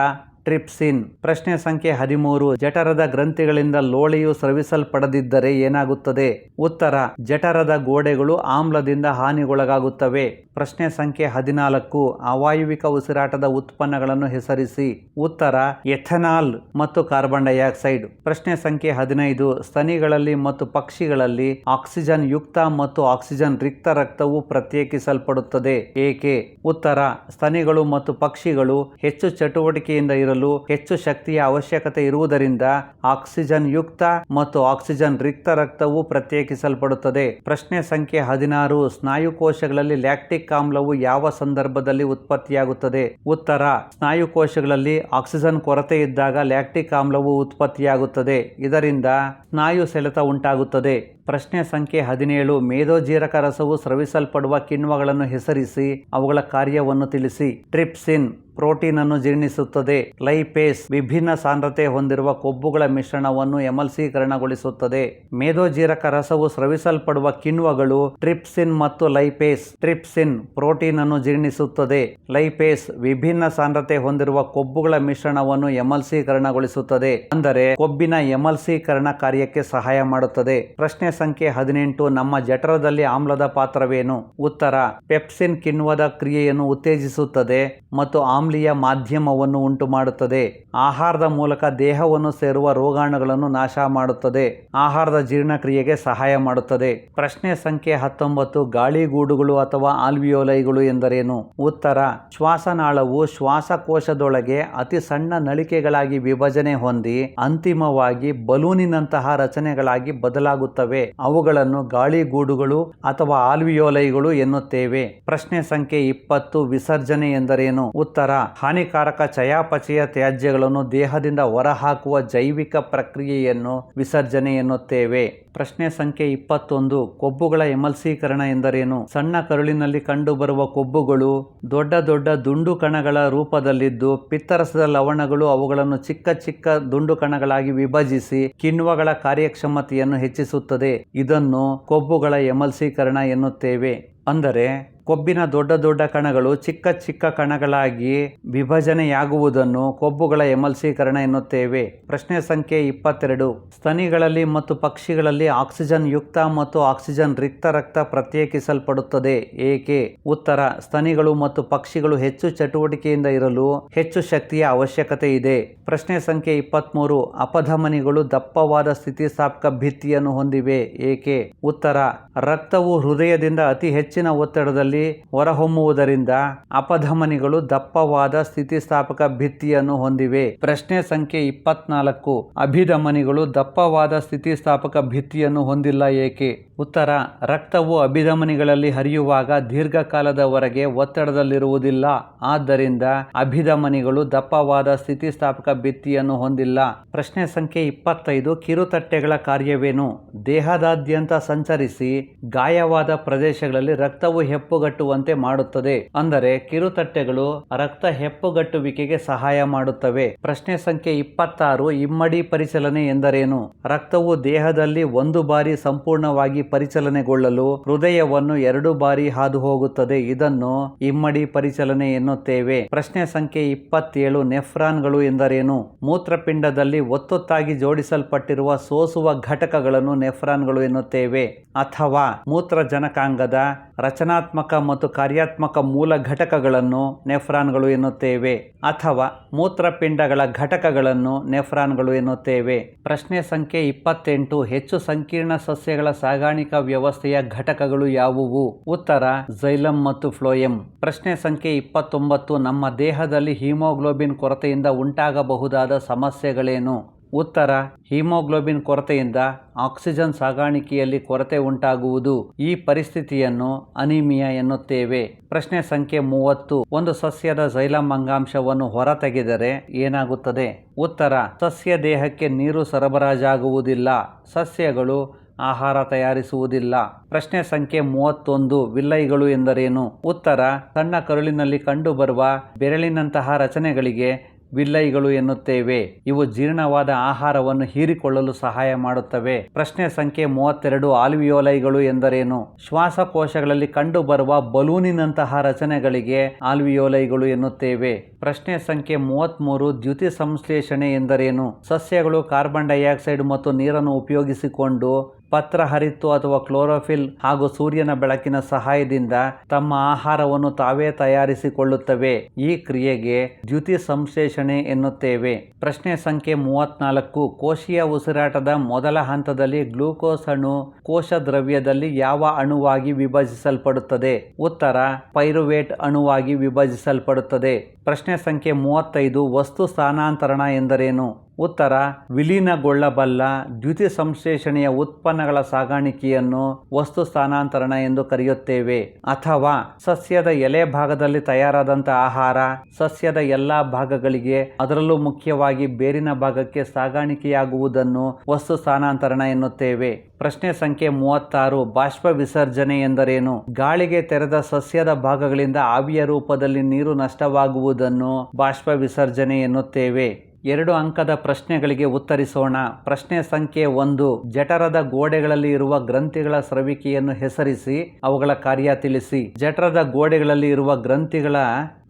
ಟ್ರಿಪ್ಸಿನ್. ಪ್ರಶ್ನೆ ಸಂಖ್ಯೆ 13. ಜಠರದ ಗ್ರಂಥಿಗಳಿಂದ ಲೋಳೆಯು ಸ್ರವಿಸಲ್ಪಡದಿದ್ದರೆ ಏನಾಗುತ್ತದೆ? ಉತ್ತರ: ಜಠರದ ಗೋಡೆಗಳು ಆಮ್ಲದಿಂದ ಹಾನಿಗೊಳಗಾಗುತ್ತವೆ. ಪ್ರಶ್ನೆ ಸಂಖ್ಯೆ 14. ಅವಾಯವಿಕ ಉಸಿರಾಟದ ಉತ್ಪನ್ನಗಳನ್ನು ಹೆಸರಿಸಿ. ಉತ್ತರ: ಎಥೆನಾಲ್ ಮತ್ತು ಕಾರ್ಬನ್ ಡೈಆಕ್ಸೈಡ್. ಪ್ರಶ್ನೆ ಸಂಖ್ಯೆ 15. ಸ್ತನಿಗಳಲ್ಲಿ ಮತ್ತು ಪಕ್ಷಿಗಳಲ್ಲಿ ಆಕ್ಸಿಜನ್ ಯುಕ್ತ ಮತ್ತು ಆಕ್ಸಿಜನ್ ರಿಕ್ತ ರಕ್ತವು ಪ್ರತ್ಯೇಕಿಸಲ್ಪಡುತ್ತದೆ ಏಕೆ? ಉತ್ತರ: ಸ್ತನಿಗಳು ಮತ್ತು ಪಕ್ಷಿಗಳು ಹೆಚ್ಚು ಚಟುವಟಿಕೆಯಿಂದ ಇರಲು ಹೆಚ್ಚು ಶಕ್ತಿಯ ಅವಶ್ಯಕತೆ ಇರುವುದರಿಂದ ಆಕ್ಸಿಜನ್ ಯುಕ್ತ ಮತ್ತು ಆಕ್ಸಿಜನ್ ರಿಕ್ತ ರಕ್ತವು ಪ್ರತ್ಯೇಕಿಸಲ್ಪಡುತ್ತದೆ. ಪ್ರಶ್ನೆ ಸಂಖ್ಯೆ 16. ಸ್ನಾಯುಕೋಶಗಳಲ್ಲಿ ಲ್ಯಾಕ್ಟಿಕ್ ಆಮ್ಲವು ಯಾವ ಸಂದರ್ಭದಲ್ಲಿ ಉತ್ಪತ್ತಿಯಾಗುತ್ತದೆ? ಉತ್ತರ: ಸ್ನಾಯುಕೋಶಗಳಲ್ಲಿ ಆಕ್ಸಿಜನ್ ಕೊರತೆ ಇದ್ದಾಗ ಲ್ಯಾಕ್ಟಿಕ್ ಆಮ್ಲವು ಉತ್ಪತ್ತಿಯಾಗುತ್ತದೆ. ಇದರಿಂದ ಸ್ನಾಯು ಸೆಳೆತ ಉಂಟಾಗುತ್ತದೆ. ಪ್ರಶ್ನೆ ಸಂಖ್ಯೆ 17. ಮೇದೋಜೀರಕ ರಸವು ಸ್ರವಿಸಲ್ಪಡುವ ಕಿಣ್ವಗಳನ್ನು ಹೆಸರಿಸಿ ಅವುಗಳ ಕಾರ್ಯವನ್ನು ತಿಳಿಸಿ. ಟ್ರಿಪ್ಸಿನ್ ಪ್ರೋಟೀನ್ ಅನ್ನು ಜೀರ್ಣಿಸುತ್ತದೆ. ಲೈಪೇಸ್ ವಿಭಿನ್ನ ಸಾಂದ್ರತೆ ಹೊಂದಿರುವ ಕೊಬ್ಬುಗಳ ಮಿಶ್ರಣವನ್ನು ಎಮಲ್ಸೀಕರಣಗೊಳಿಸುತ್ತದೆ. ಮೇದೋಜೀರಕ ರಸವು ಸ್ರವಿಸಲ್ಪಡುವ ಕಿಣ್ವಗಳು ಟ್ರಿಪ್ಸಿನ್ ಮತ್ತು ಲೈಪೇಸ್. ಟ್ರಿಪ್ಸಿನ್ ಪ್ರೋಟೀನ್ ಅನ್ನು ಜೀರ್ಣಿಸುತ್ತದೆ. ಲೈಪೇಸ್ ವಿಭಿನ್ನ ಸಾಂದ್ರತೆ ಹೊಂದಿರುವ ಕೊಬ್ಬುಗಳ ಮಿಶ್ರಣವನ್ನು ಎಮಲ್ಸೀಕರಣಗೊಳಿಸುತ್ತದೆ, ಅಂದರೆ ಕೊಬ್ಬಿನ ಎಮಲ್ಸೀಕರಣ ಕಾರ್ಯಕ್ಕೆ ಸಹಾಯ ಮಾಡುತ್ತದೆ. ಪ್ರಶ್ನೆ ಸಂಖ್ಯೆ 18. ನಮ್ಮ ಜಠರದಲ್ಲಿ ಆಮ್ಲದ ಪಾತ್ರವೇನು? ಉತ್ತರ: ಪೆಪ್ಸಿನ್ ಕಿಣ್ವದ ಕ್ರಿಯೆಯನ್ನು ಉತ್ತೇಜಿಸುತ್ತದೆ ಮತ್ತು ಆಮ್ಲೀಯ ಮಾಧ್ಯಮವನ್ನು ಉಂಟು ಮಾಡುತ್ತದೆ. ಆಹಾರದ ಮೂಲಕ ದೇಹವನ್ನು ಸೇರುವ ರೋಗಾಣುಗಳನ್ನು ನಾಶ ಮಾಡುತ್ತದೆ. ಆಹಾರದ ಜೀರ್ಣಕ್ರಿಯೆಗೆ ಸಹಾಯ ಮಾಡುತ್ತದೆ. ಪ್ರಶ್ನೆ ಸಂಖ್ಯೆ 19. ಗಾಳಿಗೂಡುಗಳು ಅಥವಾ ಆಲ್ವಿಯೋಲೈಗಳು ಎಂದರೇನು? ಉತ್ತರ: ಶ್ವಾಸನಾಳವು ಶ್ವಾಸಕೋಶದೊಳಗೆ ಅತಿ ಸಣ್ಣ ನಳಿಕೆಗಳಾಗಿ ವಿಭಜನೆ ಹೊಂದಿ ಅಂತಿಮವಾಗಿ ಬಲೂನಿನಂತಹ ರಚನೆಗಳಾಗಿ ಬದಲಾಗುತ್ತವೆ. ಅವುಗಳನ್ನು ಗಾಳಿಗೂಡುಗಳು ಅಥವಾ ಆಲ್ವಿಯೋಲೈಗಳು ಎನ್ನುತ್ತೇವೆ. ಪ್ರಶ್ನೆ ಸಂಖ್ಯೆ 20. ವಿಸರ್ಜನೆ ಎಂದರೇನು? ಉತ್ತರ: ಹಾನಿಕಾರಕ ಚಯಾಪಚಯ ತ್ಯಾಜ್ಯಗಳನ್ನು ದೇಹದಿಂದ ಹೊರಹಾಕುವ ಜೈವಿಕ ಪ್ರಕ್ರಿಯೆಯನ್ನು ವಿಸರ್ಜನೆ ಎನ್ನುತ್ತೇವೆ. ಪ್ರಶ್ನೆ ಸಂಖ್ಯೆ 21. ಕೊಬ್ಬುಗಳ ಎಮಲ್ಸೀಕರಣ ಎಂದರೇನು? ಸಣ್ಣ ಕರುಳಿನಲ್ಲಿ ಕಂಡುಬರುವ ಕೊಬ್ಬುಗಳು ದೊಡ್ಡ ದೊಡ್ಡ ದುಂಡು ಕಣಗಳ ರೂಪದಲ್ಲಿದ್ದು ಪಿತ್ತರಸದ ಲವಣಗಳು ಅವುಗಳನ್ನು ಚಿಕ್ಕ ಚಿಕ್ಕ ದುಂಡು ಕಣಗಳಾಗಿ ವಿಭಜಿಸಿ ಕಿಣ್ವಗಳ ಕಾರ್ಯಕ್ಷಮತೆಯನ್ನು ಹೆಚ್ಚಿಸುತ್ತದೆ. ಇದನ್ನು ಕೊಬ್ಬುಗಳ ಎಮಲ್ಸೀಕರಣ ಎನ್ನುತ್ತೇವೆ. ಅಂದರೆ ಕೊಬ್ಬಿನ ದೊಡ್ಡ ದೊಡ್ಡ ಕಣಗಳು ಚಿಕ್ಕ ಚಿಕ್ಕ ಕಣಗಳಾಗಿ ವಿಭಜನೆಯಾಗುವುದನ್ನು ಕೊಬ್ಬುಗಳ ಎಮಲ್ಸೀಕರಣ ಎನ್ನುತ್ತೇವೆ. ಪ್ರಶ್ನೆ ಸಂಖ್ಯೆ 22. ಸ್ತನಿಗಳಲ್ಲಿ ಮತ್ತು ಪಕ್ಷಿಗಳಲ್ಲಿ ಆಕ್ಸಿಜನ್ ಯುಕ್ತ ಮತ್ತು ಆಕ್ಸಿಜನ್ ರಿಕ್ತ ರಕ್ತ ಪ್ರತ್ಯೇಕಿಸಲ್ಪಡುತ್ತದೆ ಏಕೆ? ಉತ್ತರ: ಸ್ತನಿಗಳು ಮತ್ತು ಪಕ್ಷಿಗಳು ಹೆಚ್ಚು ಚಟುವಟಿಕೆಯಿಂದ ಇರಲು ಹೆಚ್ಚು ಶಕ್ತಿಯ ಅವಶ್ಯಕತೆ ಇದೆ. ಪ್ರಶ್ನೆ ಸಂಖ್ಯೆ 23. ಅಪಧಮನಿಗಳು ದಪ್ಪವಾದ ಸ್ಥಿತಿಸ್ಥಾಪಕ ಭಿತ್ತಿಯನ್ನು ಹೊಂದಿವೆ ಏಕೆ? ಉತ್ತರ: ರಕ್ತವು ಹೃದಯದಿಂದ ಅತಿ ಹೆಚ್ಚಿನ ಒತ್ತಡದಲ್ಲಿ ಹೊರಹೊಮ್ಮುವುದರಿಂದ ಅಪಧಮನಿಗಳು ದಪ್ಪವಾದ ಸ್ಥಿತಿಸ್ಥಾಪಕ ಭಿತ್ತಿಯನ್ನು ಹೊಂದಿವೆ. ಪ್ರಶ್ನೆ ಸಂಖ್ಯೆ 24. ಅಭಿಧಮನಿಗಳು ದಪ್ಪವಾದ ಸ್ಥಿತಿಸ್ಥಾಪಕ ಭಿತ್ತಿಯನ್ನು ಹೊಂದಿಲ್ಲ ಏಕೆ? ಉತ್ತರ: ರಕ್ತವು ಅಭಿಧಮನಿಗಳಲ್ಲಿ ಹರಿಯುವಾಗ ದೀರ್ಘಕಾಲದವರೆಗೆ ಒತ್ತಡದಲ್ಲಿರುವುದಿಲ್ಲ. ಆದ್ದರಿಂದ ಅಭಿಧಮನಿಗಳು ದಪ್ಪವಾದ ಸ್ಥಿತಿಸ್ಥಾಪಕ ಭಿತ್ತಿಯನ್ನು ಹೊಂದಿಲ್ಲ. ಪ್ರಶ್ನೆ ಸಂಖ್ಯೆ 25. ಕಿರುತಟ್ಟೆಗಳ ಕಾರ್ಯವೇನು? ದೇಹದಾದ್ಯಂತ ಸಂಚರಿಸಿ ಗಾಯವಾದ ಪ್ರದೇಶಗಳಲ್ಲಿ ರಕ್ತವು ಹೆಪ್ಪುಗಟ್ಟುವಂತೆ ಮಾಡುತ್ತದೆ. ಅಂದರೆ ಕಿರುತಟ್ಟೆಗಳು ರಕ್ತ ಹೆಪ್ಪುಗಟ್ಟುವಿಕೆಗೆ ಸಹಾಯ ಮಾಡುತ್ತವೆ. ಪ್ರಶ್ನೆ ಸಂಖ್ಯೆ 26. ಇಮ್ಮಡಿ ಪರಿಚಲನೆ ಎಂದರೇನು? ರಕ್ತವು ದೇಹದಲ್ಲಿ ಒಂದು ಬಾರಿ ಸಂಪೂರ್ಣವಾಗಿ ಪರಿಚಲನೆಗೊಳ್ಳಲು ಹೃದಯವನ್ನು 2 ಬಾರಿ ಹಾದು ಹೋಗುತ್ತದೆ. ಇದನ್ನು ಇಮ್ಮಡಿ ಪರಿಚಲನೆ ಎನ್ನುತ್ತೇವೆ. ಪ್ರಶ್ನೆ ಸಂಖ್ಯೆ 27. ನೆಫ್ರಾನ್ಗಳು ಎಂದರೇನು? ಮೂತ್ರಪಿಂಡದಲ್ಲಿ ಒತ್ತೊತ್ತಾಗಿ ಜೋಡಿಸಲ್ಪಟ್ಟಿರುವ ಸೋಸುವ ಘಟಕಗಳನ್ನು ನೆಫ್ರಾನ್ಗಳು ಎನ್ನುತ್ತೇವೆ. ಅಥವಾ ಮೂತ್ರಜನಕಾಂಗದ ರಚನಾತ್ಮಕ ಮತ್ತು ಕಾರ್ಯಾತ್ಮಕ ಮೂಲ ಘಟಕಗಳನ್ನು ನೆಫ್ರಾನ್ಗಳು ಎನ್ನುತ್ತೇವೆ. ಅಥವಾ ಮೂತ್ರಪಿಂಡಗಳ ಘಟಕಗಳನ್ನು ನೆಫ್ರಾನ್ಗಳು ಎನ್ನುತ್ತೇವೆ. ಪ್ರಶ್ನೆ ಸಂಖ್ಯೆ 28. ಹೆಚ್ಚು ಸಂಕೀರ್ಣ ಸಸ್ಯಗಳ ಸಾಗಾಣಿಕಾ ವ್ಯವಸ್ಥೆಯ ಘಟಕಗಳು ಯಾವುವು? ಉತ್ತರ: ಝೈಲಮ್ ಮತ್ತು ಫ್ಲೋಯಂ. ಪ್ರಶ್ನೆ ಸಂಖ್ಯೆ 29. ನಮ್ಮ ದೇಹದಲ್ಲಿ ಹಿಮೋಗ್ಲೋಬಿನ್ ಕೊರತೆಯಿಂದ ಉಂಟಾಗಬಹುದಾದ ಸಮಸ್ಯೆಗಳೇನು? ಉತ್ತರ: ಹಿಮೋಗ್ಲೋಬಿನ್ ಕೊರತೆಯಿಂದ ಆಕ್ಸಿಜನ್ ಸಾಗಾಣಿಕೆಯಲ್ಲಿ ಕೊರತೆ ಉಂಟಾಗುವುದು. ಈ ಪರಿಸ್ಥಿತಿಯನ್ನು ಅನಿಮಿಯಾ ಎನ್ನುತ್ತೇವೆ. ಪ್ರಶ್ನೆ ಸಂಖ್ಯೆ 30. ಒಂದು ಸಸ್ಯದ ಝೈಲಮ್ ಅಂಗಾಂಶವನ್ನು ಹೊರತೆಗೆದರೆ ಏನಾಗುತ್ತದೆ? ಉತ್ತರ: ಸಸ್ಯ ದೇಹಕ್ಕೆ ನೀರು ಸರಬರಾಜಾಗುವುದಿಲ್ಲ. ಸಸ್ಯಗಳು ಆಹಾರ ತಯಾರಿಸುವುದಿಲ್ಲ. ಪ್ರಶ್ನೆ ಸಂಖ್ಯೆ 31. ವಿಲ್ಲೈಗಳು ಎಂದರೇನು? ಉತ್ತರ: ಸಣ್ಣ ಕರುಳಿನಲ್ಲಿ ಕಂಡುಬರುವ ಬೆರಳಿನಂತಹ ರಚನೆಗಳಿಗೆ ವಿಲ್ಲೈಗಳು ಎನ್ನುತ್ತೇವೆ. ಇವು ಜೀರ್ಣವಾದ ಆಹಾರವನ್ನು ಹೀರಿಕೊಳ್ಳಲು ಸಹಾಯ ಮಾಡುತ್ತವೆ. ಪ್ರಶ್ನೆ ಸಂಖ್ಯೆ 32. ಆಲ್ವಿಯೋಲೈಗಳು ಎಂದರೇನು? ಶ್ವಾಸಕೋಶಗಳಲ್ಲಿ ಕಂಡುಬರುವ ಬಲೂನಿನಂತಹ ರಚನೆಗಳಿಗೆ ಆಲ್ವಿಯೋಲೈಗಳು ಎನ್ನುತ್ತೇವೆ. ಪ್ರಶ್ನೆ ಸಂಖ್ಯೆ 33. ದ್ಯುತಿ ಸಂಶ್ಲೇಷಣೆ ಎಂದರೇನು? ಸಸ್ಯಗಳು ಕಾರ್ಬನ್ ಡೈಆಕ್ಸೈಡ್ ಮತ್ತು ನೀರನ್ನು ಉಪಯೋಗಿಸಿಕೊಂಡು ಪತ್ರಹರಿತ್ತು ಅಥವಾ ಕ್ಲೋರೋಫಿಲ್ ಹಾಗೂ ಸೂರ್ಯನ ಬೆಳಕಿನ ಸಹಾಯದಿಂದ ತಮ್ಮ ಆಹಾರವನ್ನು ತಾವೇ ತಯಾರಿಸಿಕೊಳ್ಳುತ್ತವೆ. ಈ ಕ್ರಿಯೆಗೆ ದ್ಯುತಿ ಸಂಶ್ಲೇಷಣೆ ಎನ್ನುತ್ತೇವೆ. ಪ್ರಶ್ನೆ ಸಂಖ್ಯೆ 34. ಕೋಶೀಯ ಉಸಿರಾಟದ ಮೊದಲ ಹಂತದಲ್ಲಿ ಗ್ಲೂಕೋಸ್ ಅಣು ಕೋಶ ದ್ರವ್ಯದಲ್ಲಿ ಯಾವ ಅಣುವಾಗಿ ವಿಭಜಿಸಲ್ಪಡುತ್ತದೆ? ಉತ್ತರ: ಪೈರುವೇಟ್ ಅಣುವಾಗಿ ವಿಭಜಿಸಲ್ಪಡುತ್ತದೆ. ಪ್ರಶ್ನೆ ಸಂಖ್ಯೆ 35. ವಸ್ತು ಸ್ಥಾನಾಂತರಣ ಎಂದರೇನು? ಉತ್ತರ: ವಿಲೀನಗೊಳ್ಳಬಲ್ಲ ದ್ಯುತಿ ಸಂಶ್ಲೇಷಣೆಯ ಉತ್ಪನ್ನಗಳ ಸಾಗಾಣಿಕೆಯನ್ನು ವಸ್ತು ಸ್ಥಾನಾಂತರಣ ಎಂದು ಕರೆಯುತ್ತೇವೆ. ಅಥವಾ ಸಸ್ಯದ ಎಲೆ ಭಾಗದಲ್ಲಿ ತಯಾರಾದಂತಹ ಆಹಾರ ಸಸ್ಯದ ಎಲ್ಲಾ ಭಾಗಗಳಿಗೆ, ಅದರಲ್ಲೂ ಮುಖ್ಯವಾಗಿ ಬೇರಿನ ಭಾಗಕ್ಕೆ ಸಾಗಾಣಿಕೆಯಾಗುವುದನ್ನು ವಸ್ತು ಸ್ಥಾನಾಂತರಣ ಎನ್ನುತ್ತೇವೆ. ಪ್ರಶ್ನೆ ಸಂಖ್ಯೆ 36. ಬಾಷ್ಪ ವಿಸರ್ಜನೆ ಎಂದರೇನು? ಗಾಳಿಗೆ ತೆರೆದ ಸಸ್ಯದ ಭಾಗಗಳಿಂದ ಆವಿಯ ರೂಪದಲ್ಲಿ ನೀರು ನಷ್ಟವಾಗುವುದನ್ನು ಬಾಷ್ಪ ವಿಸರ್ಜನೆ ಎನ್ನುತ್ತೇವೆ. 2 ಅಂಕದ ಪ್ರಶ್ನೆಗಳಿಗೆ ಉತ್ತರಿಸೋಣ. ಪ್ರಶ್ನೆ ಸಂಖ್ಯೆ 1. ಜಠರದ ಗೋಡೆಗಳಲ್ಲಿ ಇರುವ ಗ್ರಂಥಿಗಳ ಸ್ರವಿಕೆಯನ್ನು ಹೆಸರಿಸಿ ಅವುಗಳ ಕಾರ್ಯ ತಿಳಿಸಿ. ಜಠರದ ಗೋಡೆಗಳಲ್ಲಿ ಇರುವ ಗ್ರಂಥಿಗಳ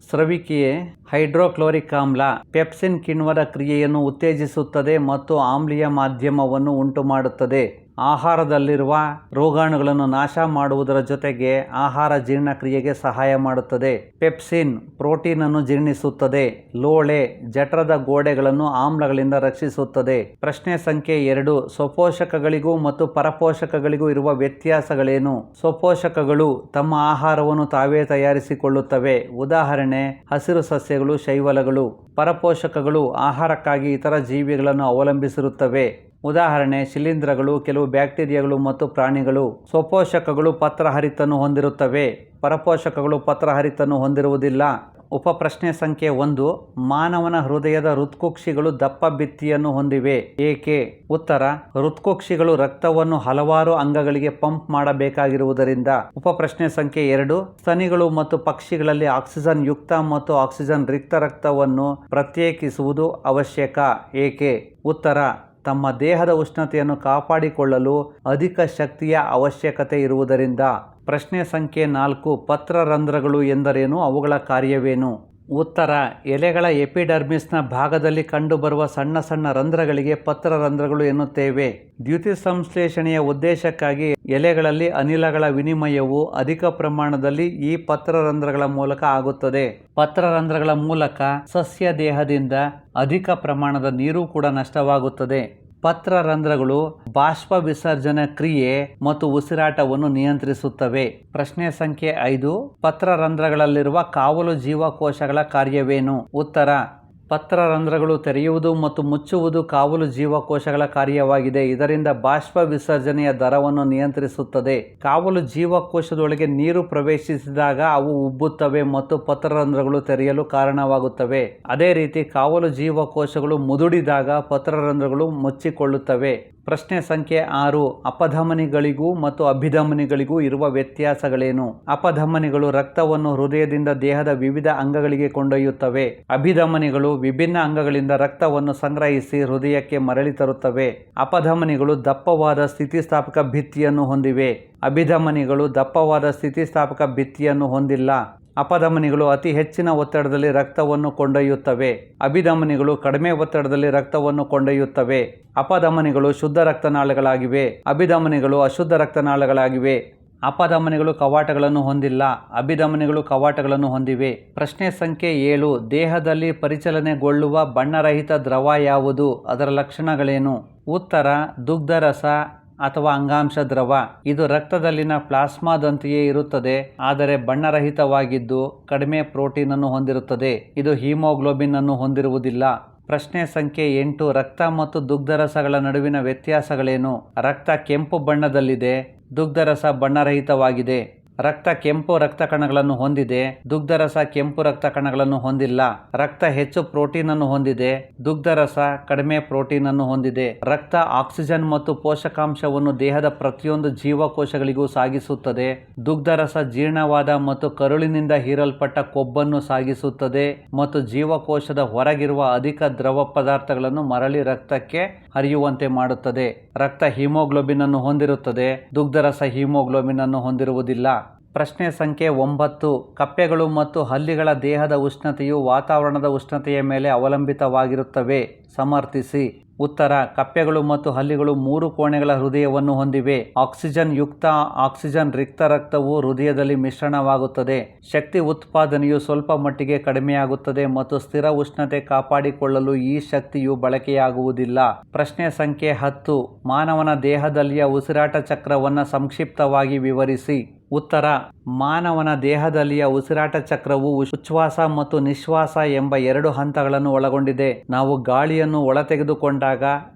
ಸ್ರವಿಕೆಯೇ ಹೈಡ್ರೋಕ್ಲೋರಿಕ್ ಆಮ್ಲ ಪೆಪ್ಸಿನ್ ಕಿಣ್ವದ ಕ್ರಿಯೆಯನ್ನು ಉತ್ತೇಜಿಸುತ್ತದೆ ಮತ್ತು ಆಮ್ಲೀಯ ಮಾಧ್ಯಮವನ್ನು ಉಂಟುಮಾಡುತ್ತದೆ. ಆಹಾರದಲ್ಲಿರುವ ರೋಗಾಣುಗಳನ್ನು ನಾಶ ಮಾಡುವುದರ ಜೊತೆಗೆ ಆಹಾರ ಜೀರ್ಣಕ್ರಿಯೆಗೆ ಸಹಾಯ ಮಾಡುತ್ತದೆ. ಪೆಪ್ಸಿನ್ ಪ್ರೋಟೀನ್ ಅನ್ನು ಜೀರ್ಣಿಸುತ್ತದೆ. ಲೋಳೆ ಜಠರದ ಗೋಡೆಗಳನ್ನು ಆಮ್ಲಗಳಿಂದ ರಕ್ಷಿಸುತ್ತದೆ. ಪ್ರಶ್ನೆ ಸಂಖ್ಯೆ 2. ಸ್ವಪೋಷಕಗಳಿಗೂ ಮತ್ತು ಪರಪೋಷಕಗಳಿಗೂ ಇರುವ ವ್ಯತ್ಯಾಸಗಳೇನು? ಸ್ವಪೋಷಕಗಳು ತಮ್ಮ ಆಹಾರವನ್ನು ತಾವೇ ತಯಾರಿಸಿಕೊಳ್ಳುತ್ತವೆ. ಉದಾಹರಣೆ: ಹಸಿರು ಸಸ್ಯಗಳು, ಶೈವಲಗಳು. ಪರಪೋಷಕಗಳು ಆಹಾರಕ್ಕಾಗಿ ಇತರ ಜೀವಿಗಳನ್ನು ಅವಲಂಬಿಸಿರುತ್ತವೆ. ಉದಾಹರಣೆ: ಶಿಲೀಂಧ್ರಗಳು, ಕೆಲವು ಬ್ಯಾಕ್ಟೀರಿಯಾಗಳು ಮತ್ತು ಪ್ರಾಣಿಗಳು. ಸ್ವಪೋಷಕಗಳು ಪತ್ರಹರಿತನ್ನು ಹೊಂದಿರುತ್ತವೆ. ಪರಪೋಷಕಗಳು ಪತ್ರಹರಿತನ್ನು ಹೊಂದಿರುವುದಿಲ್ಲ. ಉಪಪ್ರಶ್ನೆ ಸಂಖ್ಯೆ 1. ಮಾನವನ ಹೃದಯದ ಹೃತ್ಕುಕ್ಷಿಗಳು ದಪ್ಪ ಭಿತ್ತಿಯನ್ನು ಹೊಂದಿವೆ. ಏಕೆ? ಉತ್ತರ: ಹೃತ್ಕುಕ್ಷಿಗಳು ರಕ್ತವನ್ನು ಹಲವಾರು ಅಂಗಗಳಿಗೆ ಪಂಪ್ ಮಾಡಬೇಕಾಗಿರುವುದರಿಂದ. ಉಪಪ್ರಶ್ನೆ ಸಂಖ್ಯೆ 2. ಸ್ತನಿಗಳು ಮತ್ತು ಪಕ್ಷಿಗಳಲ್ಲಿ ಆಕ್ಸಿಜನ್ ಯುಕ್ತ ಮತ್ತು ಆಕ್ಸಿಜನ್ ರಿಕ್ತ ರಕ್ತವನ್ನು ಪ್ರತ್ಯೇಕಿಸುವುದು ಅವಶ್ಯಕ. ಏಕೆ? ಉತ್ತರ: ತಮ್ಮ ದೇಹದ ಉಷ್ಣತೆಯನ್ನು ಕಾಪಾಡಿಕೊಳ್ಳಲು ಅಧಿಕ ಶಕ್ತಿಯ ಅವಶ್ಯಕತೆ ಇರುವುದರಿಂದ. ಪ್ರಶ್ನೆ ಸಂಖ್ಯೆ 4. ಪತ್ರರಂಧ್ರಗಳು ಎಂದರೇನು? ಅವುಗಳ ಕಾರ್ಯವೇನು? ಉತ್ತರ: ಎಲೆಗಳ ಎಪಿಡರ್ಮಿಸ್ನ ಭಾಗದಲ್ಲಿ ಕಂಡುಬರುವ ಸಣ್ಣ ಸಣ್ಣ ರಂಧ್ರಗಳಿಗೆ ಪತ್ರರಂಧ್ರಗಳು ಎನ್ನುತ್ತೇವೆ. ದ್ಯುತಿ ಸಂಶ್ಲೇಷಣೆಯ ಉದ್ದೇಶಕ್ಕಾಗಿ ಎಲೆಗಳಲ್ಲಿ ಅನಿಲಗಳ ವಿನಿಮಯವು ಅಧಿಕ ಪ್ರಮಾಣದಲ್ಲಿ ಈ ಪತ್ರರಂಧ್ರಗಳ ಮೂಲಕ ಆಗುತ್ತದೆ. ಪತ್ರರಂಧ್ರಗಳ ಮೂಲಕ ಸಸ್ಯ ದೇಹದಿಂದ ಅಧಿಕ ಪ್ರಮಾಣದ ನೀರು ಕೂಡ ನಷ್ಟವಾಗುತ್ತದೆ. ಪತ್ರರಂಧ್ರಗಳು ಬಾಷ್ಪ ವಿಸರ್ಜನಾ ಕ್ರಿಯೆ ಮತ್ತು ಉಸಿರಾಟವನ್ನು ನಿಯಂತ್ರಿಸುತ್ತವೆ. ಪ್ರಶ್ನೆ ಸಂಖ್ಯೆ 5. ಪತ್ರರಂಧ್ರಗಳಲ್ಲಿರುವ ಕಾವಲು ಜೀವಕೋಶಗಳ ಕಾರ್ಯವೇನು? ಉತ್ತರ: ಪತ್ರರಂಧ್ರಗಳು ತೆರೆಯುವುದು ಮತ್ತು ಮುಚ್ಚುವುದು ಕಾವಲು ಜೀವಕೋಶಗಳ ಕಾರ್ಯವಾಗಿದೆ. ಇದರಿಂದ ಬಾಷ್ಪ ವಿಸರ್ಜನೆಯ ದರವನ್ನು ನಿಯಂತ್ರಿಸುತ್ತದೆ. ಕಾವಲು ಜೀವಕೋಶದೊಳಗೆ ನೀರು ಪ್ರವೇಶಿಸಿದಾಗ ಅವು ಉಬ್ಬುತ್ತವೆ ಮತ್ತು ಪತ್ರರಂಧ್ರಗಳು ತೆರೆಯಲು ಕಾರಣವಾಗುತ್ತವೆ. ಅದೇ ರೀತಿ ಕಾವಲು ಜೀವಕೋಶಗಳು ಮುದುಡಿದಾಗ ಪತ್ರರಂಧ್ರಗಳು ಮುಚ್ಚಿಕೊಳ್ಳುತ್ತವೆ. ಪ್ರಶ್ನೆ ಸಂಖ್ಯೆ 6. ಅಪಧಮನಿಗಳಿಗೂ ಮತ್ತು ಅಭಿಧಮನಿಗಳಿಗೂ ಇರುವ ವ್ಯತ್ಯಾಸಗಳೇನು? ಅಪಧಮನಿಗಳು ರಕ್ತವನ್ನು ಹೃದಯದಿಂದ ದೇಹದ ವಿವಿಧ ಅಂಗಗಳಿಗೆ ಕೊಂಡೊಯ್ಯುತ್ತವೆ. ಅಭಿಧಮನಿಗಳು ವಿಭಿನ್ನ ಅಂಗಗಳಿಂದ ರಕ್ತವನ್ನು ಸಂಗ್ರಹಿಸಿ ಹೃದಯಕ್ಕೆ ಮರಳಿ ತರುತ್ತವೆ. ಅಪಧಮನಿಗಳು ದಪ್ಪವಾದ ಸ್ಥಿತಿಸ್ಥಾಪಕ ಭಿತ್ತಿಯನ್ನು ಹೊಂದಿವೆ. ಅಭಿಧಮನಿಗಳು ದಪ್ಪವಾದ ಸ್ಥಿತಿಸ್ಥಾಪಕ ಭಿತ್ತಿಯನ್ನು ಹೊಂದಿಲ್ಲ. ಅಪಧಮನಿಗಳು ಅತಿ ಹೆಚ್ಚಿನ ಒತ್ತಡದಲ್ಲಿ ರಕ್ತವನ್ನು ಕೊಂಡೊಯ್ಯುತ್ತವೆ. ಅಭಿಧಮನಿಗಳು ಕಡಿಮೆ ಒತ್ತಡದಲ್ಲಿ ರಕ್ತವನ್ನು ಕೊಂಡೊಯ್ಯುತ್ತವೆ. ಅಪಧಮನಿಗಳು ಶುದ್ಧ ರಕ್ತನಾಳಗಳಾಗಿವೆ. ಅಭಿಧಮನಿಗಳು ಅಶುದ್ಧ ರಕ್ತನಾಳಗಳಾಗಿವೆ. ಅಪಧಮನಿಗಳು ಕವಾಟಗಳನ್ನು ಹೊಂದಿಲ್ಲ. ಅಭಿಧಮನಿಗಳು ಕವಾಟಗಳನ್ನು ಹೊಂದಿವೆ. ಪ್ರಶ್ನೆ ಸಂಖ್ಯೆ 7. ದೇಹದಲ್ಲಿ ಪರಿಚಲನೆಗೊಳ್ಳುವ ಬಣ್ಣರಹಿತ ದ್ರವ ಯಾವುದು? ಅದರ ಲಕ್ಷಣಗಳೇನು? ಉತ್ತರ: ದುಗ್ಧರಸ ಅಥವಾ ಅಂಗಾಂಶ ದ್ರವ. ಇದು ರಕ್ತದಲ್ಲಿನ ಪ್ಲಾಸ್ಮಾದಂತೆಯೇ ಇರುತ್ತದೆ, ಆದರೆ ಬಣ್ಣರಹಿತವಾಗಿದ್ದು ಕಡಿಮೆ ಪ್ರೋಟೀನ್ ಅನ್ನು ಹೊಂದಿರುತ್ತದೆ. ಇದು ಹೀಮೋಗ್ಲೋಬಿನ್ ಅನ್ನು ಹೊಂದಿರುವುದಿಲ್ಲ. ಪ್ರಶ್ನೆ ಸಂಖ್ಯೆ 8. ರಕ್ತ ಮತ್ತು ದುಗ್ಧರಸಗಳ ನಡುವಿನ ವ್ಯತ್ಯಾಸಗಳೇನು? ರಕ್ತ ಕೆಂಪು ಬಣ್ಣದಲ್ಲಿದೆ. ದುಗ್ಧರಸ ಬಣ್ಣರಹಿತವಾಗಿದೆ. ರಕ್ತ ಕೆಂಪು ರಕ್ತ ಕಣಗಳನ್ನು ಹೊಂದಿದೆ. ದುಗ್ಧರಸ ಕೆಂಪು ರಕ್ತ ಕಣಗಳನ್ನು ಹೊಂದಿಲ್ಲ. ರಕ್ತ ಹೆಚ್ಚು ಪ್ರೋಟೀನ್ ಅನ್ನು ಹೊಂದಿದೆ. ದುಗ್ಧರಸ ಕಡಿಮೆ ಪ್ರೋಟೀನ್ ಅನ್ನು ಹೊಂದಿದೆ. ರಕ್ತ ಆಕ್ಸಿಜನ್ ಮತ್ತು ಪೋಷಕಾಂಶವನ್ನು ದೇಹದ ಪ್ರತಿಯೊಂದು ಜೀವಕೋಶಗಳಿಗೂ ಸಾಗಿಸುತ್ತದೆ. ದುಗ್ಧರಸ ಜೀರ್ಣವಾದ ಮತ್ತು ಕರುಳಿನಿಂದ ಹೀರಲ್ಪಟ್ಟ ಕೊಬ್ಬನ್ನು ಸಾಗಿಸುತ್ತದೆ ಮತ್ತು ಜೀವಕೋಶದ ಹೊರಗಿರುವ ಅಧಿಕ ದ್ರವ ಪದಾರ್ಥಗಳನ್ನು ಮರಳಿ ರಕ್ತಕ್ಕೆ ಹರಿಯುವಂತೆ ಮಾಡುತ್ತದೆ. ರಕ್ತ ಹೀಮೋಗ್ಲೋಬಿನ್ ಅನ್ನು ಹೊಂದಿರುತ್ತದೆ. ದುಗ್ಧರಸ ಹೀಮೋಗ್ಲೋಬಿನ್ ಅನ್ನು ಹೊಂದಿರುವುದಿಲ್ಲ. ಪ್ರಶ್ನೆ ಸಂಖ್ಯೆ 9. ಕಪ್ಪೆಗಳು ಮತ್ತು ಹಲ್ಲಿಗಳ ದೇಹದ ಉಷ್ಣತೆಯು ವಾತಾವರಣದ ಉಷ್ಣತೆಯ ಮೇಲೆ ಅವಲಂಬಿತವಾಗಿರುತ್ತವೆ. ಸಮರ್ಥಿಸಿ. ಉತ್ತರ: ಕಪ್ಪೆಗಳು ಮತ್ತು ಹಲ್ಲಿಗಳು 3 ಕೋಣೆಗಳ ಹೃದಯವನ್ನು ಹೊಂದಿವೆ. ಆಕ್ಸಿಜನ್ ಯುಕ್ತ ಆಕ್ಸಿಜನ್ ರಿಕ್ತ ರಕ್ತವು ಹೃದಯದಲ್ಲಿ ಮಿಶ್ರಣವಾಗುತ್ತದೆ. ಶಕ್ತಿ ಉತ್ಪಾದನೆಯು ಸ್ವಲ್ಪ ಮಟ್ಟಿಗೆ ಕಡಿಮೆಯಾಗುತ್ತದೆ ಮತ್ತು ಸ್ಥಿರ ಉಷ್ಣತೆ ಕಾಪಾಡಿಕೊಳ್ಳಲು ಈ ಶಕ್ತಿಯು ಬಳಕೆಯಾಗುವುದಿಲ್ಲ. ಪ್ರಶ್ನೆ ಸಂಖ್ಯೆ 10. ಮಾನವನ ದೇಹದಲ್ಲಿಯ ಉಸಿರಾಟ ಚಕ್ರವನ್ನು ಸಂಕ್ಷಿಪ್ತವಾಗಿ ವಿವರಿಸಿ. ಉತ್ತರ: ಮಾನವನ ದೇಹದಲ್ಲಿಯ ಉಸಿರಾಟ ಚಕ್ರವು ಉಚ್ಛ್ವಾಸ ಮತ್ತು ನಿಶ್ವಾಸ ಎಂಬ 2 ಹಂತಗಳನ್ನು ಒಳಗೊಂಡಿದೆ. ನಾವು ಗಾಳಿಯನ್ನು ಒಳತೆಗೆದುಕೊಂಡಾಗ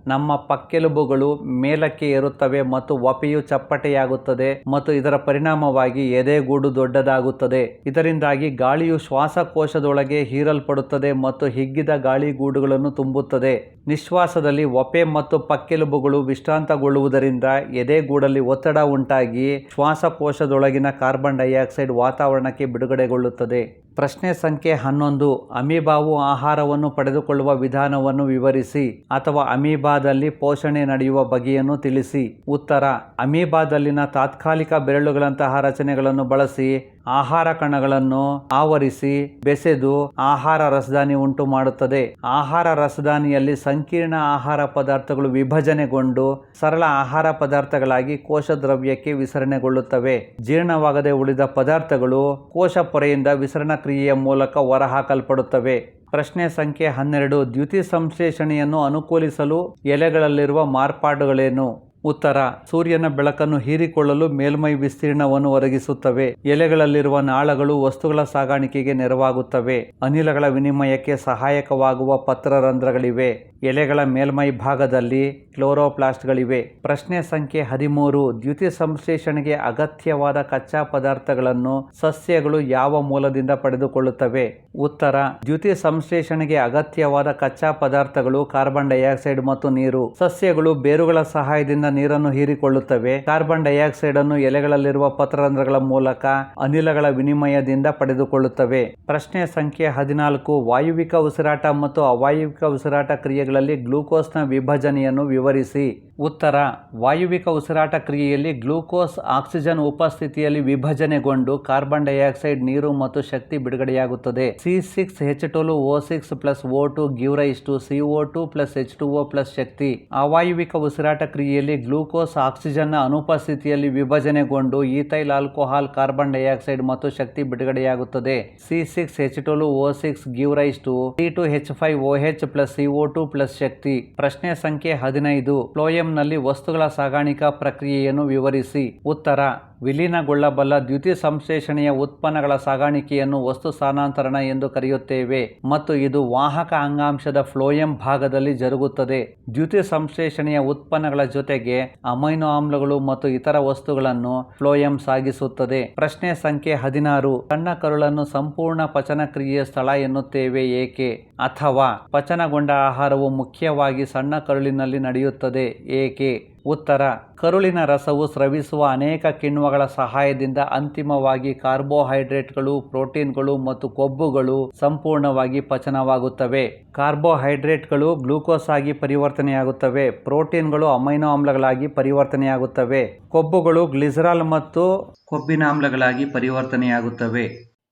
ನಮ್ಮ ಪಕ್ಕೆಲುಬುಗಳು ಮೇಲಕ್ಕೆ ಏರುತ್ತವೆ ಮತ್ತು ವಪೆಯು ಚಪ್ಪಟೆಯಾಗುತ್ತದೆ ಮತ್ತು ಇದರ ಪರಿಣಾಮವಾಗಿ ಎದೆಗೂಡು ದೊಡ್ಡದಾಗುತ್ತದೆ. ಇದರಿಂದಾಗಿ ಗಾಳಿಯು ಶ್ವಾಸಕೋಶದೊಳಗೆ ಹೀರಲ್ಪಡುತ್ತದೆ ಮತ್ತು ಹಿಗ್ಗಿದ ಗಾಳಿಗೂಡುಗಳನ್ನು ತುಂಬುತ್ತದೆ. ನಿಶ್ವಾಸದಲ್ಲಿ ವಪೆ ಮತ್ತು ಪಕ್ಕೆಲುಬುಗಳು ವಿಶ್ರಾಂತಗೊಳ್ಳುವುದರಿಂದ ಎದೆಗೂಡಲ್ಲಿ ಒತ್ತಡ ಉಂಟಾಗಿ ಶ್ವಾಸಕೋಶದೊಳಗಿನ ಕಾರ್ಬನ್ ಡೈಆಕ್ಸೈಡ್ ವಾತಾವರಣಕ್ಕೆ ಬಿಡುಗಡೆಗೊಳ್ಳುತ್ತದೆ. ಪ್ರಶ್ನೆ ಸಂಖ್ಯೆ 11. ಅಮೀಬಾವು ಆಹಾರವನ್ನು ಪಡೆದುಕೊಳ್ಳುವ ವಿಧಾನವನ್ನು ವಿವರಿಸಿ ಅಥವಾ ಅಮೀಬಾದಲ್ಲಿ ಪೋಷಣೆ ನಡೆಯುವ ಬಗೆಯನ್ನು ತಿಳಿಸಿ. ಉತ್ತರ: ಅಮೀಬಾದಲ್ಲಿನ ತಾತ್ಕಾಲಿಕ ಬೆರಳುಗಳಂತಹ ರಚನೆಗಳನ್ನು ಬಳಸಿ ಆಹಾರ ಕಣಗಳನ್ನು ಆವರಿಸಿ ಬೆಸೆದು ಆಹಾರ ರಸದಾನಿ ಉಂಟು ಮಾಡುತ್ತದೆ. ಆಹಾರ ರಸದಾನಿಯಲ್ಲಿ ಸಂಕೀರ್ಣ ಆಹಾರ ಪದಾರ್ಥಗಳು ವಿಭಜನೆಗೊಂಡು ಸರಳ ಆಹಾರ ಪದಾರ್ಥಗಳಾಗಿ ಕೋಶ ದ್ರವ್ಯಕ್ಕೆ ವಿಸರಣೆಗೊಳ್ಳುತ್ತವೆ. ಜೀರ್ಣವಾಗದೆ ಉಳಿದ ಪದಾರ್ಥಗಳು ಕೋಶ ಪೊರೆಯಿಂದ ವಿಸರಣ ಕ್ರಿಯೆಯ ಮೂಲಕ ಹೊರಹಾಕಲ್ಪಡುತ್ತವೆ. ಪ್ರಶ್ನೆ ಸಂಖ್ಯೆ 12. ದ್ಯುತಿ ಸಂಶ್ಲೇಷಣೆಯನ್ನು ಅನುಕೂಲಿಸಲು ಎಲೆಗಳಲ್ಲಿರುವ ಮಾರ್ಪಾಡುಗಳೇನು? ಉತ್ತರ: ಸೂರ್ಯನ ಬೆಳಕನ್ನು ಹೀರಿಕೊಳ್ಳಲು ಮೇಲ್ಮೈ ವಿಸ್ತೀರ್ಣವನ್ನು ಒದಗಿಸುತ್ತವೆ. ಎಲೆಗಳಲ್ಲಿರುವ ನಾಳಗಳು ವಸ್ತುಗಳ ಸಾಗಾಣಿಕೆಗೆ ನೆರವಾಗುತ್ತವೆ. ಅನಿಲಗಳ ವಿನಿಮಯಕ್ಕೆ ಸಹಾಯಕವಾಗುವ ಪತ್ರರಂಧ್ರಗಳಿವೆ. ಎಲೆಗಳ ಮೇಲ್ಮೈ ಭಾಗದಲ್ಲಿ ಕ್ಲೋರೋಪ್ಲಾಸ್ಟ್ಗಳಿವೆ. ಪ್ರಶ್ನೆ ಸಂಖ್ಯೆ 13. ದ್ಯುತಿ ಸಂಶ್ಲೇಷಣೆಗೆ ಅಗತ್ಯವಾದ ಕಚ್ಚಾ ಪದಾರ್ಥಗಳನ್ನು ಸಸ್ಯಗಳು ಯಾವ ಮೂಲದಿಂದ ಪಡೆದುಕೊಳ್ಳುತ್ತವೆ? ಉತ್ತರ: ದ್ಯುತಿ ಸಂಶ್ಲೇಷಣೆಗೆ ಅಗತ್ಯವಾದ ಕಚ್ಚಾ ಪದಾರ್ಥಗಳು ಕಾರ್ಬನ್ ಡೈಆಕ್ಸೈಡ್ ಮತ್ತು ನೀರು. ಸಸ್ಯಗಳು ಬೇರುಗಳ ಸಹಾಯದಿಂದ ನೀರನ್ನು ಹೀರಿಕೊಳ್ಳುತ್ತವೆ. ಕಾರ್ಬನ್ ಡೈಆಕ್ಸೈಡ್ ಅನ್ನು ಎಲೆಗಳಲ್ಲಿರುವ ಪತ್ರರಂಧ್ರಗಳ ಮೂಲಕ ಅನಿಲಗಳ ವಿನಿಮಯದಿಂದ ಪಡೆದುಕೊಳ್ಳುತ್ತವೆ. ಪ್ರಶ್ನೆ ಸಂಖ್ಯೆ 14. ವಾಯುವಿಕ ಉಸಿರಾಟ ಮತ್ತು ಅವಾಯುವಿಕ ಉಸಿರಾಟ ಕ್ರಿಯೆಗಳಲ್ಲಿ ಗ್ಲೂಕೋಸ್ನ ವಿಭಜನೆಯನ್ನು ವಿವರಿಸಿ. ಉತ್ತರ: ವಾಯುವಿಕ ಉಸಿರಾಟ ಕ್ರಿಯೆಯಲ್ಲಿ ಗ್ಲೂಕೋಸ್ ಆಕ್ಸಿಜನ್ ಉಪಸ್ಥಿತಿಯಲ್ಲಿ ವಿಭಜನೆಗೊಂಡು ಕಾರ್ಬನ್ ಡೈಆಕ್ಸೈಡ್, ನೀರು ಮತ್ತು ಶಕ್ತಿ ಬಿಡುಗಡೆಯಾಗುತ್ತದೆ. C6H12O6 + O2 give rise to CO2 + H2O + ಶಕ್ತಿ. ಅವಾಯುವಿಕ ಉಸಿರಾಟ ಕ್ರಿಯೆಯಲ್ಲಿ ಗ್ಲೂಕೋಸ್ ಆಕ್ಸಿಜನ್ನ ಅನುಪಸ್ಥಿತಿಯಲ್ಲಿ ವಿಭಜನೆಗೊಂಡು ಈಥೈಲ್ ಆಲ್ಕೋಹಾಲ್, ಕಾರ್ಬನ್ ಡೈಆಕ್ಸೈಡ್ ಮತ್ತು ಶಕ್ತಿ ಬಿಡುಗಡೆಯಾಗುತ್ತದೆ. C6H12O6 give rise to C2H5OH + CO2 + ಶಕ್ತಿ. ಪ್ರಶ್ನೆ ಸಂಖ್ಯೆ 15. ಫ್ಲೋಯಂನಲ್ಲಿ ವಸ್ತುಗಳ ಸಾಗಾಣಿಕಾ ಪ್ರಕ್ರಿಯೆಯನ್ನು ವಿವರಿಸಿ. ಉತ್ತರ: ವಿಲೀನಗೊಳ್ಳಬಲ್ಲ ದ್ಯುತಿಸಂಶ್ಲೇಷಣೆಯ ಉತ್ಪನ್ನಗಳ ಸಾಗಾಣಿಕೆಯನ್ನು ವಸ್ತು ಸ್ಥಾನಾಂತರಣ ಎಂದು ಕರೆಯುತ್ತೇವೆ ಮತ್ತು ಇದು ವಾಹಕ ಅಂಗಾಂಶದ ಫ್ಲೋಯಂ ಭಾಗದಲ್ಲಿ ಜರುಗುತ್ತದೆ. ದ್ಯುತಿಸಂಶ್ಲೇಷಣೆಯ ಉತ್ಪನ್ನಗಳ ಜೊತೆಗೆ ಅಮೈನೋ ಆಮ್ಲಗಳು ಮತ್ತು ಇತರ ವಸ್ತುಗಳನ್ನು ಫ್ಲೋಯಂ ಸಾಗಿಸುತ್ತದೆ. ಪ್ರಶ್ನೆ ಸಂಖ್ಯೆ 16. ಸಣ್ಣ ಕರುಳನ್ನು ಸಂಪೂರ್ಣ ಪಚನ ಕ್ರಿಯೆಯ ಸ್ಥಳ ಎನ್ನುತ್ತೇವೆ ಏಕೆ? ಅಥವಾ ಪಚನಗೊಂಡ ಆಹಾರವು ಮುಖ್ಯವಾಗಿ ಸಣ್ಣ ಕರುಳಿನಲ್ಲಿ ನಡೆಯುತ್ತದೆ ಏಕೆ? ಉತ್ತರ: ಕರುಳಿನ ರಸವು ಸ್ರವಿಸುವ ಅನೇಕ ಕಿಣ್ವಗಳ ಸಹಾಯದಿಂದ ಅಂತಿಮವಾಗಿ ಕಾರ್ಬೋಹೈಡ್ರೇಟ್ಗಳು, ಪ್ರೋಟೀನ್ಗಳು ಮತ್ತು ಕೊಬ್ಬುಗಳು ಸಂಪೂರ್ಣವಾಗಿ ಪಚನವಾಗುತ್ತವೆ. ಕಾರ್ಬೋಹೈಡ್ರೇಟ್ಗಳು ಗ್ಲೂಕೋಸ್ ಆಗಿ ಪರಿವರ್ತನೆಯಾಗುತ್ತವೆ, ಪ್ರೋಟೀನ್ಗಳು ಅಮೈನೋ ಆಮ್ಲಗಳಾಗಿ ಪರಿವರ್ತನೆಯಾಗುತ್ತವೆ, ಕೊಬ್ಬುಗಳು ಗ್ಲಿಸರಾಲ್ ಮತ್ತು ಕೊಬ್ಬಿನಾಮ್ಲಗಳಾಗಿ ಪರಿವರ್ತನೆಯಾಗುತ್ತವೆ.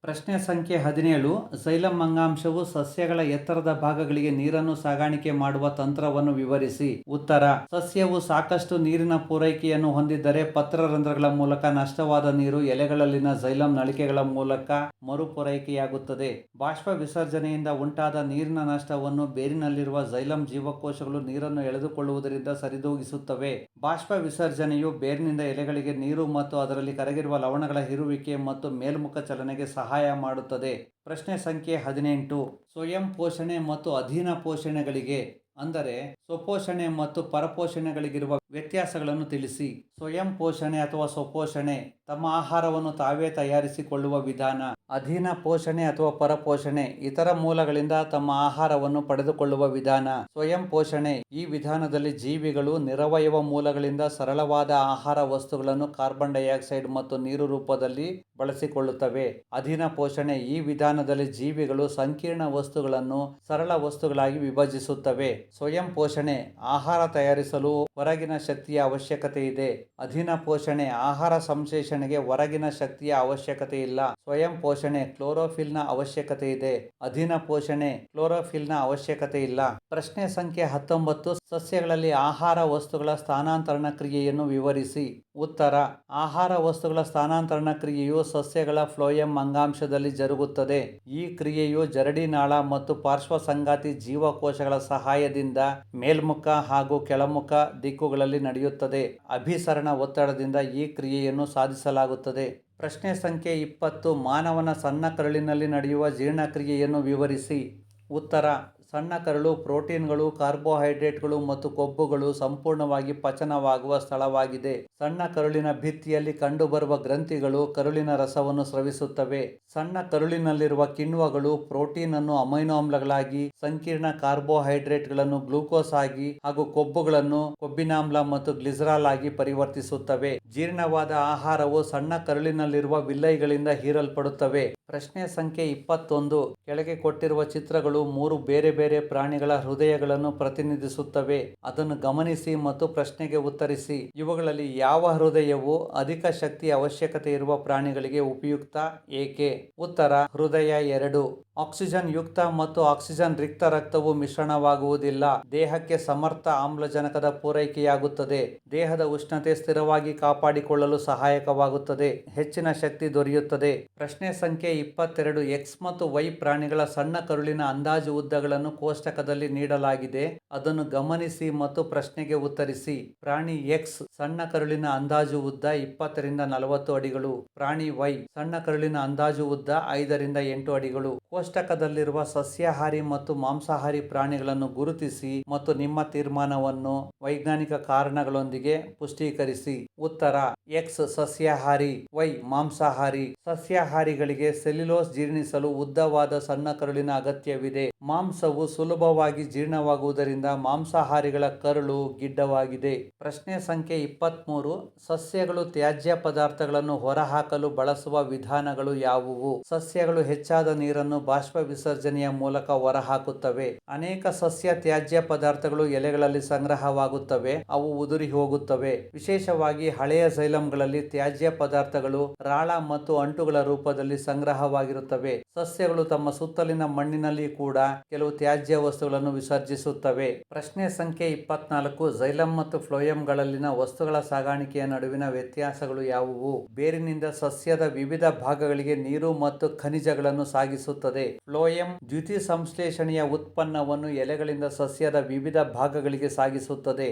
ಪ್ರಶ್ನೆ ಸಂಖ್ಯೆ 17. ಝೈಲಮ್ ಅಂಗಾಂಶವು ಸಸ್ಯಗಳ ಎತ್ತರದ ಭಾಗಗಳಿಗೆ ನೀರನ್ನು ಸಾಗಾಣಿಕೆ ಮಾಡುವ ತಂತ್ರವನ್ನು ವಿವರಿಸಿ. ಉತ್ತರ: ಸಸ್ಯವು ಸಾಕಷ್ಟು ನೀರಿನ ಪೂರೈಕೆಯನ್ನು ಹೊಂದಿದ್ದರೆ ಪತ್ರರಂಧ್ರಗಳ ಮೂಲಕ ನಷ್ಟವಾದ ನೀರು ಎಲೆಗಳಲ್ಲಿನ ಝೈಲಮ್ ನಳಿಕೆಗಳ ಮೂಲಕ ಮರುಪೂರೈಕೆಯಾಗುತ್ತದೆ. ಬಾಷ್ಪ ವಿಸರ್ಜನೆಯಿಂದ ಉಂಟಾದ ನೀರಿನ ನಷ್ಟವನ್ನು ಬೇರಿನಲ್ಲಿರುವ ಝೈಲಮ್ ಜೀವಕೋಶಗಳು ನೀರನ್ನು ಎಳೆದುಕೊಳ್ಳುವುದರಿಂದ ಸರಿದೂಗಿಸುತ್ತವೆ. ಬಾಷ್ಪ ವಿಸರ್ಜನೆಯು ಬೇರಿನಿಂದ ಎಲೆಗಳಿಗೆ ನೀರು ಮತ್ತು ಅದರಲ್ಲಿ ಕರಗಿರುವ ಲವಣಗಳ ಹೀರುವಿಕೆ ಮತ್ತು ಮೇಲ್ಮುಖ ಚಲನೆಗೆ ಸಹಾಯ ಮಾಡುತ್ತದೆ. ಪ್ರಶ್ನೆ ಸಂಖ್ಯೆ 18. ಸ್ವಯಂ ಪೋಷಣೆ ಮತ್ತು ಅಧೀನ ಪೋಷಣೆಗಳಿಗೆ ಅಂದರೆ ಸ್ವಪೋಷಣೆ ಮತ್ತು ಪರಪೋಷಣೆಗಳಿಗಿರುವ ವ್ಯತ್ಯಾಸಗಳನ್ನು ತಿಳಿಸಿ. ಸ್ವಯಂ ಪೋಷಣೆ ಅಥವಾ ಸ್ವಪೋಷಣೆ ತಮ್ಮ ಆಹಾರವನ್ನು ತಾವೇ ತಯಾರಿಸಿಕೊಳ್ಳುವ ವಿಧಾನ. ಅಧೀನ ಪೋಷಣೆ ಅಥವಾ ಪರಪೋಷಣೆ ಇತರ ಮೂಲಗಳಿಂದ ತಮ್ಮ ಆಹಾರವನ್ನು ಪಡೆದುಕೊಳ್ಳುವ ವಿಧಾನ. ಸ್ವಯಂ ಪೋಷಣೆ ಈ ವಿಧಾನದಲ್ಲಿ ಜೀವಿಗಳು ನಿರವಯವ ಮೂಲಗಳಿಂದ ಸರಳವಾದ ಆಹಾರ ವಸ್ತುಗಳನ್ನು ಕಾರ್ಬನ್ ಡೈಆಕ್ಸೈಡ್ ಮತ್ತು ನೀರು ರೂಪದಲ್ಲಿ ಬಳಸಿಕೊಳ್ಳುತ್ತವೆ. ಅಧೀನ ಪೋಷಣೆ ಈ ವಿಧಾನದಲ್ಲಿ ಜೀವಿಗಳು ಸಂಕೀರ್ಣ ವಸ್ತುಗಳನ್ನು ಸರಳ ವಸ್ತುಗಳಾಗಿ ವಿಭಜಿಸುತ್ತವೆ. ಸ್ವಯಂ ಪೋಷಣೆ ಆಹಾರ ತಯಾರಿಸಲು ಹೊರಗಿನ ಶಕ್ತಿಯ ಅವಶ್ಯಕತೆ ಇದೆ. ಅಧೀನ ಪೋಷಣೆ ಆಹಾರ ಸಂಶ್ಲೇಷಣೆಗೆ ಹೊರಗಿನ ಶಕ್ತಿಯ ಅವಶ್ಯಕತೆ ಇಲ್ಲ. ಸ್ವಯಂ ಪೋಷಣೆ ಕ್ಲೋರೋಫಿಲ್ನ ಅವಶ್ಯಕತೆ ಇದೆ. ಅಧೀನ ಪೋಷಣೆ ಕ್ಲೋರೋಫಿಲ್ನ ಅವಶ್ಯಕತೆ ಇಲ್ಲ. ಪ್ರಶ್ನೆ ಸಂಖ್ಯೆ 19. ಸಸ್ಯಗಳಲ್ಲಿ ಆಹಾರ ವಸ್ತುಗಳ ಸ್ಥಾನಾಂತರಣ ಕ್ರಿಯೆಯನ್ನು ವಿವರಿಸಿ. ಉತ್ತರ: ಆಹಾರ ವಸ್ತುಗಳ ಸ್ಥಾನಾಂತರಣ ಕ್ರಿಯೆಯು ಸಸ್ಯಗಳ ಫ್ಲೋಯಂ ಅಂಗಾಂಶದಲ್ಲಿ ಜರುಗುತ್ತದೆ. ಈ ಕ್ರಿಯೆಯು ಜರಡಿನಾಳ ಮತ್ತು ಪಾರ್ಶ್ವ ಸಂಗಾತಿ ಜೀವಕೋಶಗಳ ಸಹಾಯದಿಂದ ಮೇಲ್ಮುಖ ಹಾಗೂ ಕೆಳಮುಖ ದಿಕ್ಕುಗಳಲ್ಲಿ ನಡೆಯುತ್ತದೆ. ಅಭಿಸರಣ ಒತ್ತಡದಿಂದ ಈ ಕ್ರಿಯೆಯನ್ನು ಸಾಧಿಸಲಾಗುತ್ತದೆ. ಪ್ರಶ್ನೆ ಸಂಖ್ಯೆ 20. ಮಾನವನ ಸಣ್ಣ ಕರುಳಿನಲ್ಲಿ ನಡೆಯುವ ಜೀರ್ಣಕ್ರಿಯೆಯನ್ನು ವಿವರಿಸಿ. ಉತ್ತರ: ಸಣ್ಣ ಕರುಳು ಪ್ರೋಟೀನ್ಗಳು, ಕಾರ್ಬೋಹೈಡ್ರೇಟ್ಗಳು ಮತ್ತು ಕೊಬ್ಬುಗಳು ಸಂಪೂರ್ಣವಾಗಿ ಪಚನವಾಗುವ ಸ್ಥಳವಾಗಿದೆ. ಸಣ್ಣ ಕರುಳಿನ ಭಿತ್ತಿಯಲ್ಲಿ ಕಂಡುಬರುವ ಗ್ರಂಥಿಗಳು ಕರುಳಿನ ರಸವನ್ನು ಸ್ರವಿಸುತ್ತವೆ. ಸಣ್ಣ ಕರುಳಿನಲ್ಲಿರುವ ಕಿಣ್ವಗಳು ಪ್ರೋಟೀನ್ ಅನ್ನು ಅಮೈನೋ ಆಮ್ಲಗಳಾಗಿ, ಸಂಕೀರ್ಣ ಕಾರ್ಬೋಹೈಡ್ರೇಟ್ಗಳನ್ನು ಗ್ಲೂಕೋಸ್ ಆಗಿ ಹಾಗೂ ಕೊಬ್ಬುಗಳನ್ನು ಕೊಬ್ಬಿನಾಮ್ಲ ಮತ್ತು ಗ್ಲಿಸರಾಲ್ ಆಗಿ ಪರಿವರ್ತಿಸುತ್ತವೆ. ಜೀರ್ಣವಾದ ಆಹಾರವು ಸಣ್ಣ ಕರುಳಿನಲ್ಲಿರುವ ವಿಲ್ಲೈಗಳಿಂದ ಹೀರಲ್ಪಡುತ್ತವೆ. ಪ್ರಶ್ನೆ ಸಂಖ್ಯೆ 21. ಕೆಳಗೆ ಕೊಟ್ಟಿರುವ ಚಿತ್ರಗಳು 3 ಬೇರೆ ಬೇರೆ ಪ್ರಾಣಿಗಳ ಹೃದಯಗಳನ್ನು ಪ್ರತಿನಿಧಿಸುತ್ತವೆ. ಅದನ್ನು ಗಮನಿಸಿ ಮತ್ತು ಪ್ರಶ್ನೆಗೆ ಉತ್ತರಿಸಿ. ಇವುಗಳಲ್ಲಿ ಯಾವ ಹೃದಯವು ಅಧಿಕ ಶಕ್ತಿ ಅವಶ್ಯಕತೆ ಇರುವ ಪ್ರಾಣಿಗಳಿಗೆ ಉಪಯುಕ್ತ ಏಕೆ? ಉತ್ತರ: ಹೃದಯ 2. ಆಕ್ಸಿಜನ್ ಯುಕ್ತ ಮತ್ತು ಆಕ್ಸಿಜನ್ ರಿಕ್ತ ರಕ್ತವು ಮಿಶ್ರಣವಾಗುವುದಿಲ್ಲ. ದೇಹಕ್ಕೆ ಸಮರ್ಥ ಆಮ್ಲಜನಕದ ಪೂರೈಕೆಯಾಗುತ್ತದೆ. ದೇಹದ ಉಷ್ಣತೆ ಸ್ಥಿರವಾಗಿ ಕಾಪಾಡಿಕೊಳ್ಳಲು ಸಹಾಯಕವಾಗುತ್ತದೆ. ಹೆಚ್ಚಿನ ಶಕ್ತಿ ದೊರೆಯುತ್ತದೆ. ಪ್ರಶ್ನೆ ಸಂಖ್ಯೆ 22. X ಮತ್ತು Y ಪ್ರಾಣಿಗಳ ಸಣ್ಣ ಕರುಳಿನ ಅಂದಾಜು ಉದ್ದಗಳನ್ನು ಕೋಷ್ಟಕದಲ್ಲಿ ನೀಡಲಾಗಿದೆ. ಅದನ್ನು ಗಮನಿಸಿ ಮತ್ತು ಪ್ರಶ್ನೆಗೆ ಉತ್ತರಿಸಿ. ಪ್ರಾಣಿ X ಸಣ್ಣ ಕರುಳಿನ ಅಂದಾಜು ಉದ್ದ 20 ರಿಂದ 40 ಅಡಿಗಳು. ಪ್ರಾಣಿ Y ಸಣ್ಣ ಕರುಳಿನ ಅಂದಾಜು ಉದ್ದ 5 ರಿಂದ 8 ಅಡಿಗಳು. ಕೋಷ್ಟಕದಲ್ಲಿರುವ ಸಸ್ಯಾಹಾರಿ ಮತ್ತು ಮಾಂಸಾಹಾರಿ ಪ್ರಾಣಿಗಳನ್ನು ಗುರುತಿಸಿ ಮತ್ತು ನಿಮ್ಮ ತೀರ್ಮಾನವನ್ನು ವೈಜ್ಞಾನಿಕ ಕಾರಣಗಳೊಂದಿಗೆ ಪುಷ್ಟೀಕರಿಸಿ. ಉತ್ತರ: X ಸಸ್ಯಾಹಾರಿ, Y ಮಾಂಸಾಹಾರಿ. ಸಸ್ಯಾಹಾರಿಗಳಿಗೆ ಸೆಲ್ಯುಲೋಸ್ ಜೀರ್ಣಿಸಲು ಉದ್ದವಾದ ಸಣ್ಣ ಕರುಳಿನ ಅಗತ್ಯವಿದೆ. ಮಾಂಸವು ಸುಲಭವಾಗಿ ಜೀರ್ಣವಾಗುವುದರಿಂದ ಮಾಂಸಾಹಾರಿಗಳ ಕರುಳು ಗಿಡ್ಡವಾಗಿದೆ. ಪ್ರಶ್ನೆ ಸಂಖ್ಯೆ 23. ಸಸ್ಯಗಳು ತ್ಯಾಜ್ಯ ಪದಾರ್ಥಗಳನ್ನು ಹೊರಹಾಕಲು ಬಳಸುವ ವಿಧಾನಗಳು ಯಾವುವು? ಸಸ್ಯಗಳು ಹೆಚ್ಚಾದ ನೀರನ್ನು ಬಾಷ್ಪ ವಿಸರ್ಜನೆಯ ಮೂಲಕ ಹೊರಹಾಕುತ್ತವೆ. ಅನೇಕ ಸಸ್ಯ ತ್ಯಾಜ್ಯ ಪದಾರ್ಥಗಳು ಎಲೆಗಳಲ್ಲಿ ಸಂಗ್ರಹವಾಗುತ್ತವೆ. ಅವು ಉದುರಿ ಹೋಗುತ್ತವೆ. ವಿಶೇಷವಾಗಿ ಹಳೆಯ ಝೈಲಮ್ಗಳಲ್ಲಿ ತ್ಯಾಜ್ಯ ಪದಾರ್ಥಗಳು ರಾಳ ಮತ್ತು ಅಂಟುಗಳ ರೂಪದಲ್ಲಿ ಸಂಗ್ರಹವಾಗಿರುತ್ತವೆ. ಸಸ್ಯಗಳು ತಮ್ಮ ಸುತ್ತಲಿನ ಮಣ್ಣಿನಲ್ಲಿ ಕೂಡ ಕೆಲವು ತ್ಯಾಜ್ಯ ವಸ್ತುಗಳನ್ನು ವಿಸರ್ಜಿಸುತ್ತವೆ. ಪ್ರಶ್ನೆ ಸಂಖ್ಯೆ 24. ಝೈಲಮ್ ಮತ್ತು ಫ್ಲೋಯಂಗಳಲ್ಲಿನ ವಸ್ತುಗಳ ಸಾಗಾಣಿಕೆಯ ನಡುವಿನ ವ್ಯತ್ಯಾಸಗಳು ಯಾವುವು? ಬೇರಿನಿಂದ ಸಸ್ಯದ ವಿವಿಧ ಭಾಗಗಳಿಗೆ ನೀರು ಮತ್ತು ಖನಿಜಗಳನ್ನು ಸಾಗಿಸುತ್ತದೆ. ಫ್ಲೋಯಂ ದ್ಯುತಿಸಂಶ್ಲೇಷಣೆಯ ಉತ್ಪನ್ನವನ್ನು ಎಲೆಗಳಿಂದ ಸಸ್ಯದ ವಿವಿಧ ಭಾಗಗಳಿಗೆ ಸಾಗಿಸುತ್ತದೆ.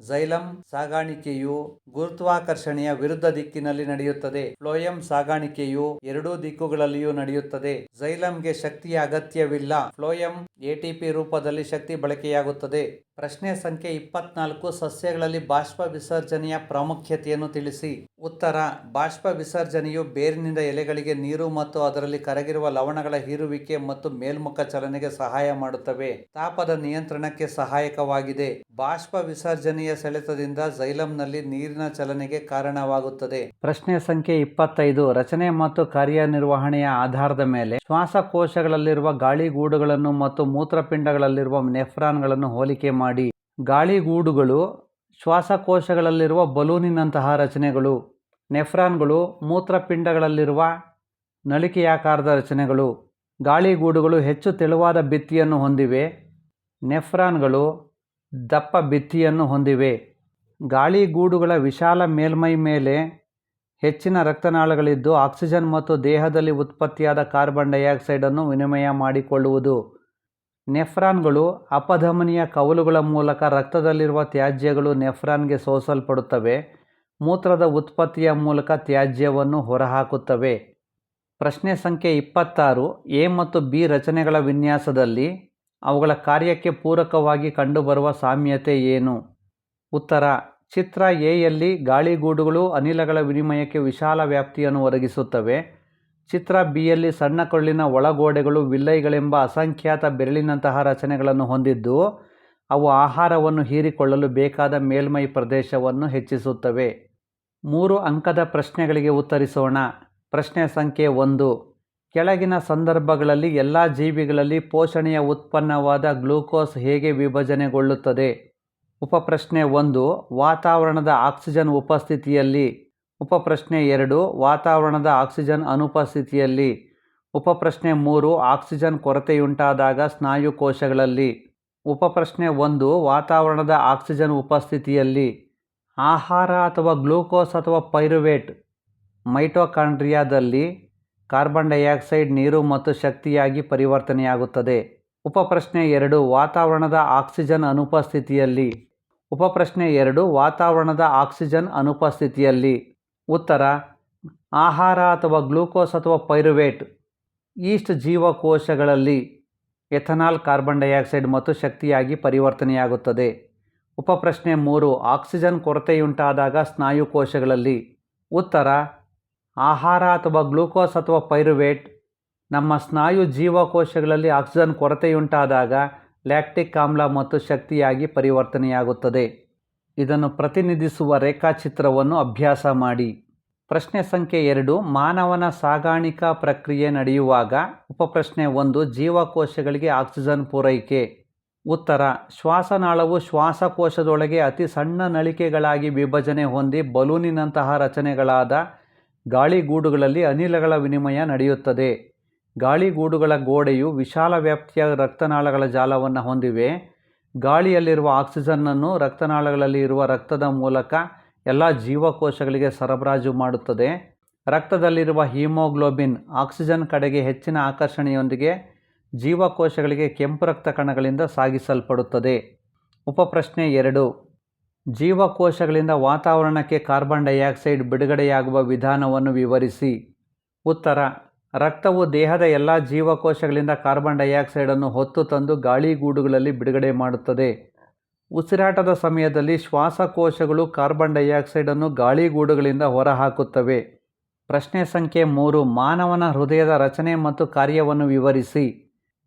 ಝೈಲಂ ಸಾಗಾಣಿಕೆಯು ಗುರುತ್ವಾಕರ್ಷಣೆಯ ವಿರುದ್ಧ ದಿಕ್ಕಿನಲ್ಲಿ ನಡೆಯುತ್ತದೆ. ಫ್ಲೋಯಂ ಸಾಗಾಣಿಕೆಯು ಎರಡೂ ದಿಕ್ಕುಗಳಲ್ಲಿಯೂ ನಡೆಯುತ್ತದೆ. ಝೈಲಂಗೆ ಶಕ್ತಿಯ ಅಗತ್ಯವಿಲ್ಲ. ಫ್ಲೋಯಂ ಎಟಿಪಿ ರೂಪದಲ್ಲಿ ಶಕ್ತಿ ಬಳಕೆಯಾಗುತ್ತದೆ. ಪ್ರಶ್ನೆ ಸಂಖ್ಯೆ 24. ಸಸ್ಯಗಳಲ್ಲಿ ಬಾಷ್ಪ ವಿಸರ್ಜನೆಯ ಪ್ರಾಮುಖ್ಯತೆಯನ್ನು ತಿಳಿಸಿ. ಉತ್ತರ: ಬಾಷ್ಪ ವಿಸರ್ಜನೆಯು ಬೇರಿನಿಂದ ಎಲೆಗಳಿಗೆ ನೀರು ಮತ್ತು ಅದರಲ್ಲಿ ಕರಗಿರುವ ಲವಣಗಳ ಹೀರುವಿಕೆ ಮತ್ತು ಮೇಲ್ಮುಖ ಚಲನೆಗೆ ಸಹಾಯ ಮಾಡುತ್ತವೆ. ತಾಪದ ನಿಯಂತ್ರಣಕ್ಕೆ ಸಹಾಯಕವಾಗಿದೆ. ಬಾಷ್ಪ ವಿಸರ್ಜನೆಯ ಸೆಳೆತದಿಂದ ಝೈಲಂನಲ್ಲಿ ನೀರಿನ ಚಲನೆಗೆ ಕಾರಣವಾಗುತ್ತದೆ. ಪ್ರಶ್ನೆ ಸಂಖ್ಯೆ 25. ರಚನೆ ಮತ್ತು ಕಾರ್ಯನಿರ್ವಹಣೆಯ ಆಧಾರದ ಮೇಲೆ ಶ್ವಾಸಕೋಶಗಳಲ್ಲಿರುವ ಗಾಳಿಗೂಡುಗಳನ್ನು ಮತ್ತು ಮೂತ್ರಪಿಂಡಗಳಲ್ಲಿರುವ ನೆಫ್ರಾನ್ಗಳನ್ನು ಹೋಲಿಕೆ ಮಾಡಿ. ಗಾಳಿಗೂಡುಗಳು ಶ್ವಾಸಕೋಶಗಳಲ್ಲಿರುವ ಬಲೂನಿನಂತಹ ರಚನೆಗಳು. ನೆಫ್ರಾನ್ಗಳು ಮೂತ್ರಪಿಂಡಗಳಲ್ಲಿರುವ ನಳಿಕೆಯಾಕಾರದ ರಚನೆಗಳು. ಗಾಳಿಗೂಡುಗಳು ಹೆಚ್ಚು ತೆಳುವಾದ ಭಿತ್ತಿಯನ್ನು ಹೊಂದಿವೆ. ನೆಫ್ರಾನ್ಗಳು ದಪ್ಪ ಭಿತ್ತಿಯನ್ನು ಹೊಂದಿವೆ. ಗಾಳಿಗೂಡುಗಳ ವಿಶಾಲ ಮೇಲ್ಮೈ ಮೇಲೆ ಹೆಚ್ಚಿನ ರಕ್ತನಾಳಗಳಿದ್ದು ಆಕ್ಸಿಜನ್ ಮತ್ತು ದೇಹದಲ್ಲಿ ಉತ್ಪತ್ತಿಯಾದ ಕಾರ್ಬನ್ ಡೈಆಕ್ಸೈಡನ್ನು ವಿನಿಮಯ ಮಾಡಿಕೊಳ್ಳುವುದು. ನೆಫ್ರಾನ್ಗಳು ಅಪಧಮನಿಯ ಕವಲುಗಳ ಮೂಲಕ ರಕ್ತದಲ್ಲಿರುವ ತ್ಯಾಜ್ಯಗಳು ನೆಫ್ರಾನ್ಗೆ ಸೋಸಲ್ಪಡುತ್ತವೆ. ಮೂತ್ರದ ಉತ್ಪತ್ತಿಯ ಮೂಲಕ ತ್ಯಾಜ್ಯವನ್ನು ಹೊರಹಾಕುತ್ತವೆ. ಪ್ರಶ್ನೆ ಸಂಖ್ಯೆ 26. ಎ ಮತ್ತು ಬಿ ರಚನೆಗಳ ವಿನ್ಯಾಸದಲ್ಲಿ ಅವುಗಳ ಕಾರ್ಯಕ್ಕೆ ಪೂರಕವಾಗಿ ಕಂಡುಬರುವ ಸಾಮ್ಯತೆ ಏನು? ಉತ್ತರ: ಚಿತ್ರ ಎಯಲ್ಲಿ ಗಾಳಿಗೂಡುಗಳು ಅನಿಲಗಳ ವಿನಿಮಯಕ್ಕೆ ವಿಶಾಲ ವ್ಯಾಪ್ತಿಯನ್ನು ಒದಗಿಸುತ್ತವೆ. ಚಿತ್ರ ಬಿಯಲ್ಲಿ ಸಣ್ಣ ಕರುಳಿನ ಒಳಗೋಡೆಗಳು ವಿಲ್ಲೈಗಳೆಂಬ ಅಸಂಖ್ಯಾತ ಬೆರಳಿನಂತಹ ರಚನೆಗಳನ್ನು ಹೊಂದಿದ್ದು ಅವು ಆಹಾರವನ್ನು ಹೀರಿಕೊಳ್ಳಲು ಬೇಕಾದ ಮೇಲ್ಮೈ ಪ್ರದೇಶವನ್ನು ಹೆಚ್ಚಿಸುತ್ತವೆ. 3 ಅಂಕದ ಪ್ರಶ್ನೆಗಳಿಗೆ ಉತ್ತರಿಸೋಣ. ಪ್ರಶ್ನೆ ಸಂಖ್ಯೆ 1. ಕೆಳಗಿನ ಸಂದರ್ಭಗಳಲ್ಲಿ ಎಲ್ಲ ಜೀವಿಗಳಲ್ಲಿ ಪೋಷಣೆಯ ಉತ್ಪನ್ನವಾದ ಗ್ಲೂಕೋಸ್ ಹೇಗೆ ವಿಭಜನೆಗೊಳ್ಳುತ್ತದೆ? ಉಪಪ್ರಶ್ನೆ 1. ವಾತಾವರಣದ ಆಕ್ಸಿಜನ್ ಉಪಸ್ಥಿತಿಯಲ್ಲಿ. ಉಪಪ್ರಶ್ನೆ 2. ವಾತಾವರಣದ ಆಕ್ಸಿಜನ್ ಅನುಪಸ್ಥಿತಿಯಲ್ಲಿ. ಉಪಪ್ರಶ್ನೆ 3. ಆಕ್ಸಿಜನ್ ಕೊರತೆಯುಂಟಾದಾಗ ಸ್ನಾಯುಕೋಶಗಳಲ್ಲಿ. ಉಪಪ್ರಶ್ನೆ 1. ವಾತಾವರಣದ ಆಕ್ಸಿಜನ್ ಉಪಸ್ಥಿತಿಯಲ್ಲಿ. ಆಹಾರ ಅಥವಾ ಗ್ಲೂಕೋಸ್ ಅಥವಾ ಪೈರುವೇಟ್ ಮೈಟೊಕಾಂಡ್ರಿಯಾದಲ್ಲಿ ಕಾರ್ಬನ್ ಡೈಆಕ್ಸೈಡ್ ನೀರು ಮತ್ತು ಶಕ್ತಿಯಾಗಿ ಪರಿವರ್ತನೆಯಾಗುತ್ತದೆ. ಉಪಪ್ರಶ್ನೆ 2. ವಾತಾವರಣದ ಆಕ್ಸಿಜನ್ ಅನುಪಸ್ಥಿತಿಯಲ್ಲಿ. ಉಪಪ್ರಶ್ನೆ 2. ವಾತಾವರಣದ ಆಕ್ಸಿಜನ್ ಅನುಪಸ್ಥಿತಿಯಲ್ಲಿ. ಉತ್ತರ: ಆಹಾರ ಅಥವಾ ಗ್ಲೂಕೋಸ್ ಅಥವಾ ಪೈರುವೇಟ್. ಈಸ್ಟ್ ಜೀವಕೋಶಗಳಲ್ಲಿ ಎಥನಾಲ್ ಕಾರ್ಬನ್ ಡೈಆಕ್ಸೈಡ್ ಮತ್ತು ಶಕ್ತಿಯಾಗಿ ಪರಿವರ್ತನೆಯಾಗುತ್ತದೆ. ಉಪಪ್ರಶ್ನೆ 3. ಆಕ್ಸಿಜನ್ ಕೊರತೆಯುಂಟಾದಾಗ ಸ್ನಾಯುಕೋಶಗಳಲ್ಲಿ. ಉತ್ತರ: ಆಹಾರ ಅಥವಾ ಗ್ಲೂಕೋಸ್ ಅಥವಾ ಪೈರುವೇಟ್. ನಮ್ಮ ಸ್ನಾಯು ಜೀವಕೋಶಗಳಲ್ಲಿ ಆಕ್ಸಿಜನ್ ಕೊರತೆಯುಂಟಾದಾಗ ಲ್ಯಾಕ್ಟಿಕ್ ಆಮ್ಲ ಮತ್ತು ಶಕ್ತಿಯಾಗಿ ಪರಿವರ್ತನೆಯಾಗುತ್ತದೆ. ಇದನ್ನು ಪ್ರತಿನಿಧಿಸುವ ರೇಖಾಚಿತ್ರವನ್ನು ಅಭ್ಯಾಸ ಮಾಡಿ. ಪ್ರಶ್ನೆ ಸಂಖ್ಯೆ 2. ಮಾನವನ ಸಾಗಾಣಿಕಾ ಪ್ರಕ್ರಿಯೆ ನಡೆಯುವಾಗ. ಉಪಪ್ರಶ್ನೆ 1. ಜೀವಕೋಶಗಳಿಗೆ ಆಕ್ಸಿಜನ್ ಪೂರೈಕೆ. ಉತ್ತರ: ಶ್ವಾಸನಾಳವು ಶ್ವಾಸಕೋಶದೊಳಗೆ ಅತಿ ಸಣ್ಣ ನಳಿಕೆಗಳಾಗಿ ವಿಭಜನೆ ಹೊಂದಿ ಬಲೂನಿನಂತಹ ರಚನೆಗಳಾದ ಗಾಳಿಗೂಡುಗಳಲ್ಲಿ ಅನಿಲಗಳ ವಿನಿಮಯ ನಡೆಯುತ್ತದೆ. ಗಾಳಿಗೂಡುಗಳ ಗೋಡೆಯು ವಿಶಾಲ ವ್ಯಾಪ್ತಿಯ ರಕ್ತನಾಳಗಳ ಜಾಲವನ್ನು ಹೊಂದಿವೆ. ಗಾಳಿಯಲ್ಲಿರುವ ಆಕ್ಸಿಜನ್ನನ್ನು ರಕ್ತನಾಳಗಳಲ್ಲಿ ಇರುವ ರಕ್ತದ ಮೂಲಕ ಎಲ್ಲ ಜೀವಕೋಶಗಳಿಗೆ ಸರಬರಾಜು ಮಾಡುತ್ತದೆ. ರಕ್ತದಲ್ಲಿರುವ ಹೀಮೋಗ್ಲೋಬಿನ್ ಆಕ್ಸಿಜನ್ ಕಡೆಗೆ ಹೆಚ್ಚಿನ ಆಕರ್ಷಣೆಯೊಂದಿಗೆ ಜೀವಕೋಶಗಳಿಗೆ ಕೆಂಪು ರಕ್ತ ಕಣಗಳಿಂದ ಸಾಗಿಸಲ್ಪಡುತ್ತದೆ. ಉಪಪ್ರಶ್ನೆ 2. ಜೀವಕೋಶಗಳಿಂದ ವಾತಾವರಣಕ್ಕೆ ಕಾರ್ಬನ್ ಡೈಆಕ್ಸೈಡ್ ಬಿಡುಗಡೆಯಾಗುವ ವಿಧಾನವನ್ನು ವಿವರಿಸಿ. ಉತ್ತರ: ರಕ್ತವು ದೇಹದ ಎಲ್ಲ ಜೀವಕೋಶಗಳಿಂದ ಕಾರ್ಬನ್ ಡೈಆಕ್ಸೈಡನ್ನು ಹೊತ್ತು ತಂದು ಗಾಳಿಗೂಡುಗಳಲ್ಲಿ ಬಿಡುಗಡೆ ಮಾಡುತ್ತದೆ. ಉಸಿರಾಟದ ಸಮಯದಲ್ಲಿ ಶ್ವಾಸಕೋಶಗಳು ಕಾರ್ಬನ್ ಡೈಆಕ್ಸೈಡನ್ನು ಗಾಳಿಗೂಡುಗಳಿಂದ ಹೊರಹಾಕುತ್ತವೆ. ಪ್ರಶ್ನೆ ಸಂಖ್ಯೆ 3. ಮಾನವನ ಹೃದಯದ ರಚನೆ ಮತ್ತು ಕಾರ್ಯವನ್ನು ವಿವರಿಸಿ.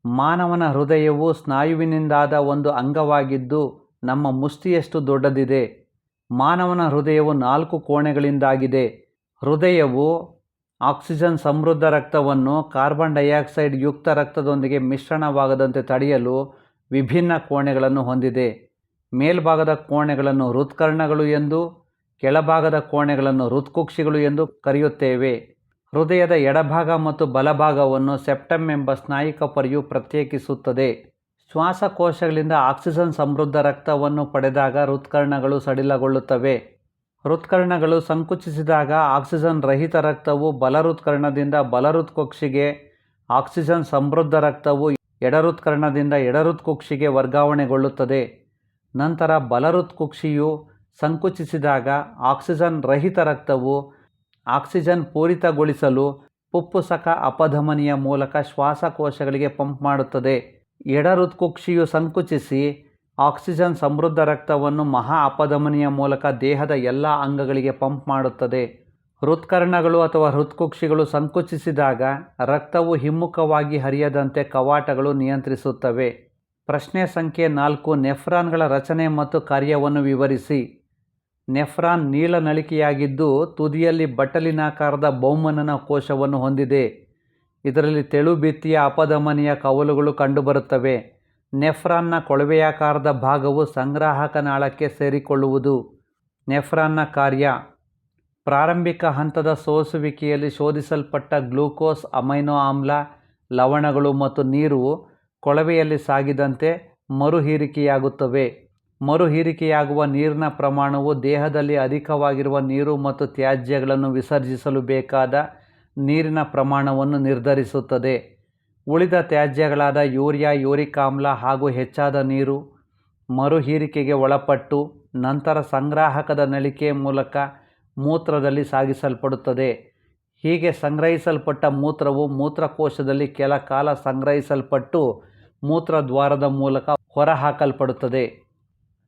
ಮಾನವನ ಹೃದಯವು ಸ್ನಾಯುವಿನಿಂದಾದ ಒಂದು ಅಂಗವಾಗಿದ್ದು ನಮ್ಮ ಮುಷ್ಟಿಯಷ್ಟು ದೊಡ್ಡದಿದೆ. ಮಾನವನ ಹೃದಯವು 4 ಕೋಣೆಗಳಿಂದಾಗಿದೆ. ಹೃದಯವು ಆಕ್ಸಿಜನ್ ಸಮೃದ್ಧ ರಕ್ತವನ್ನು ಕಾರ್ಬನ್ ಡೈಆಕ್ಸೈಡ್ ಯುಕ್ತ ರಕ್ತದೊಂದಿಗೆ ಮಿಶ್ರಣವಾಗದಂತೆ ತಡೆಯಲು ವಿಭಿನ್ನ ಕೋಣೆಗಳನ್ನು ಹೊಂದಿದೆ. ಮೇಲ್ಭಾಗದ ಕೋಣೆಗಳನ್ನು ಹೃತ್ಕರ್ಣಗಳು ಎಂದು, ಕೆಳಭಾಗದ ಕೋಣೆಗಳನ್ನು ಹೃತ್ಕುಕ್ಷಿಗಳು ಎಂದು ಕರೆಯುತ್ತೇವೆ. ಹೃದಯದ ಎಡಭಾಗ ಮತ್ತು ಬಲಭಾಗವನ್ನು ಸೆಪ್ಟಮ್ ಎಂಬ ಸ್ನಾಯುಕಪರಿಯು ಪ್ರತ್ಯೇಕಿಸುತ್ತದೆ. ಶ್ವಾಸಕೋಶಗಳಿಂದ ಆಕ್ಸಿಜನ್ ಸಮೃದ್ಧ ರಕ್ತವನ್ನು ಪಡೆದಾಗ ಹೃತ್ಕರ್ಣಗಳು ಸಡಿಲಗೊಳ್ಳುತ್ತವೆ. ಹೃತ್ಕರ್ಣಗಳು ಸಂಕುಚಿಸಿದಾಗ ಆಕ್ಸಿಜನ್ ರಹಿತ ರಕ್ತವು ಬಲ ಹೃತ್ಕರ್ಣದಿಂದ ಬಲ ಹೃತ್ಕುಕ್ಷಿಗೆ ಆಕ್ಸಿಜನ್ ಸಮೃದ್ಧ ರಕ್ತವು ಎಡಹೃತ್ಕರ್ಣದಿಂದ ಎಡಹೃತ್ಕುಕ್ಷಿಗೆ ವರ್ಗಾವಣೆಗೊಳ್ಳುತ್ತದೆ. ನಂತರ ಬಲಹೃತ್ಕುಕ್ಷಿಯು ಸಂಕುಚಿಸಿದಾಗ ಆಕ್ಸಿಜನ್ ರಹಿತ ರಕ್ತವು ಆಕ್ಸಿಜನ್ ಪೂರಿತಗೊಳಿಸಲು ಪುಪ್ಪುಸಕ ಅಪಧಮನಿಯ ಮೂಲಕ ಶ್ವಾಸಕೋಶಗಳಿಗೆ ಪಂಪ್ ಮಾಡುತ್ತದೆ. ಎಡಹೃತ್ಕುಕ್ಷಿಯು ಸಂಕುಚಿಸಿ ಆಕ್ಸಿಜನ್ ಸಮೃದ್ಧ ರಕ್ತವನ್ನು ಮಹಾ ಅಪಧಮನಿಯ ಮೂಲಕ ದೇಹದ ಎಲ್ಲ ಅಂಗಗಳಿಗೆ ಪಂಪ್ ಮಾಡುತ್ತದೆ. ಹೃತ್ಕರ್ಣಗಳು ಅಥವಾ ಹೃತ್ಕುಕ್ಷಿಗಳು ಸಂಕುಚಿಸಿದಾಗ ರಕ್ತವು ಹಿಮ್ಮುಖವಾಗಿ ಹರಿಯದಂತೆ ಕವಾಟಗಳು ನಿಯಂತ್ರಿಸುತ್ತವೆ. ಪ್ರಶ್ನೆ ಸಂಖ್ಯೆ 4. ನೆಫ್ರಾನ್ಗಳ ರಚನೆ ಮತ್ತು ಕಾರ್ಯವನ್ನು ವಿವರಿಸಿ. ನೆಫ್ರಾನ್ ನೀಳನಳಿಕೆಯಾಗಿದ್ದು ತುದಿಯಲ್ಲಿ ಬಟ್ಟಲಿನಾಕಾರದ ಬಹುಮನನ ಕೋಶವನ್ನು ಹೊಂದಿದೆ. ಇದರಲ್ಲಿ ತೆಳುಬಿತ್ತಿಯ ಅಪಧಮನಿಯ ಕವಲುಗಳು ಕಂಡುಬರುತ್ತವೆ. ನೆಫ್ರಾನ್ನ ಕೊಳವೆಯಾಕಾರದ ಭಾಗವು ಸಂಗ್ರಾಹಕ ನಾಳಕ್ಕೆ ಸೇರಿಕೊಳ್ಳುವುದು. ನೆಫ್ರಾನ್ನ ಕಾರ್ಯ: ಪ್ರಾರಂಭಿಕ ಹಂತದ ಸೋಸುವಿಕೆಯಲ್ಲಿ ಶೋಧಿಸಲ್ಪಟ್ಟ ಗ್ಲೂಕೋಸ್, ಅಮೈನೋ ಆಮ್ಲ, ಲವಣಗಳು ಮತ್ತು ನೀರು ಕೊಳವೆಯಲ್ಲಿ ಸಾಗಿದಂತೆ ಮರುಹೀರಿಕೆಯಾಗುತ್ತವೆ. ಮರುಹೀರಿಕೆಯಾಗುವ ನೀರಿನ ಪ್ರಮಾಣವು ದೇಹದಲ್ಲಿ ಅಧಿಕವಾಗಿರುವ ನೀರು ಮತ್ತು ತ್ಯಾಜ್ಯಗಳನ್ನು ವಿಸರ್ಜಿಸಲು ಬೇಕಾದ ನೀರಿನ ಪ್ರಮಾಣವನ್ನು ನಿರ್ಧರಿಸುತ್ತದೆ. ಉಳಿದ ತ್ಯಾಜ್ಯಗಳಾದ ಯೂರಿಯಾ, ಯೂರಿಕ್ ಆಮ್ಲ ಹಾಗೂ ಹೆಚ್ಚಾದ ನೀರು ಮರುಹೀರಿಕೆಗೆ ಒಳಪಟ್ಟು ನಂತರ ಸಂಗ್ರಾಹಕದ ನಳಿಕೆ ಮೂಲಕ ಮೂತ್ರದಲ್ಲಿ ಸಾಗಿಸಲ್ಪಡುತ್ತದೆ. ಹೀಗೆ ಸಂಗ್ರಹಿಸಲ್ಪಟ್ಟ ಮೂತ್ರವು ಮೂತ್ರಕೋಶದಲ್ಲಿ ಕೆಲ ಕಾಲ ಸಂಗ್ರಹಿಸಲ್ಪಟ್ಟು ಮೂತ್ರದ್ವಾರದ ಮೂಲಕ ಹೊರಹಾಕಲ್ಪಡುತ್ತದೆ.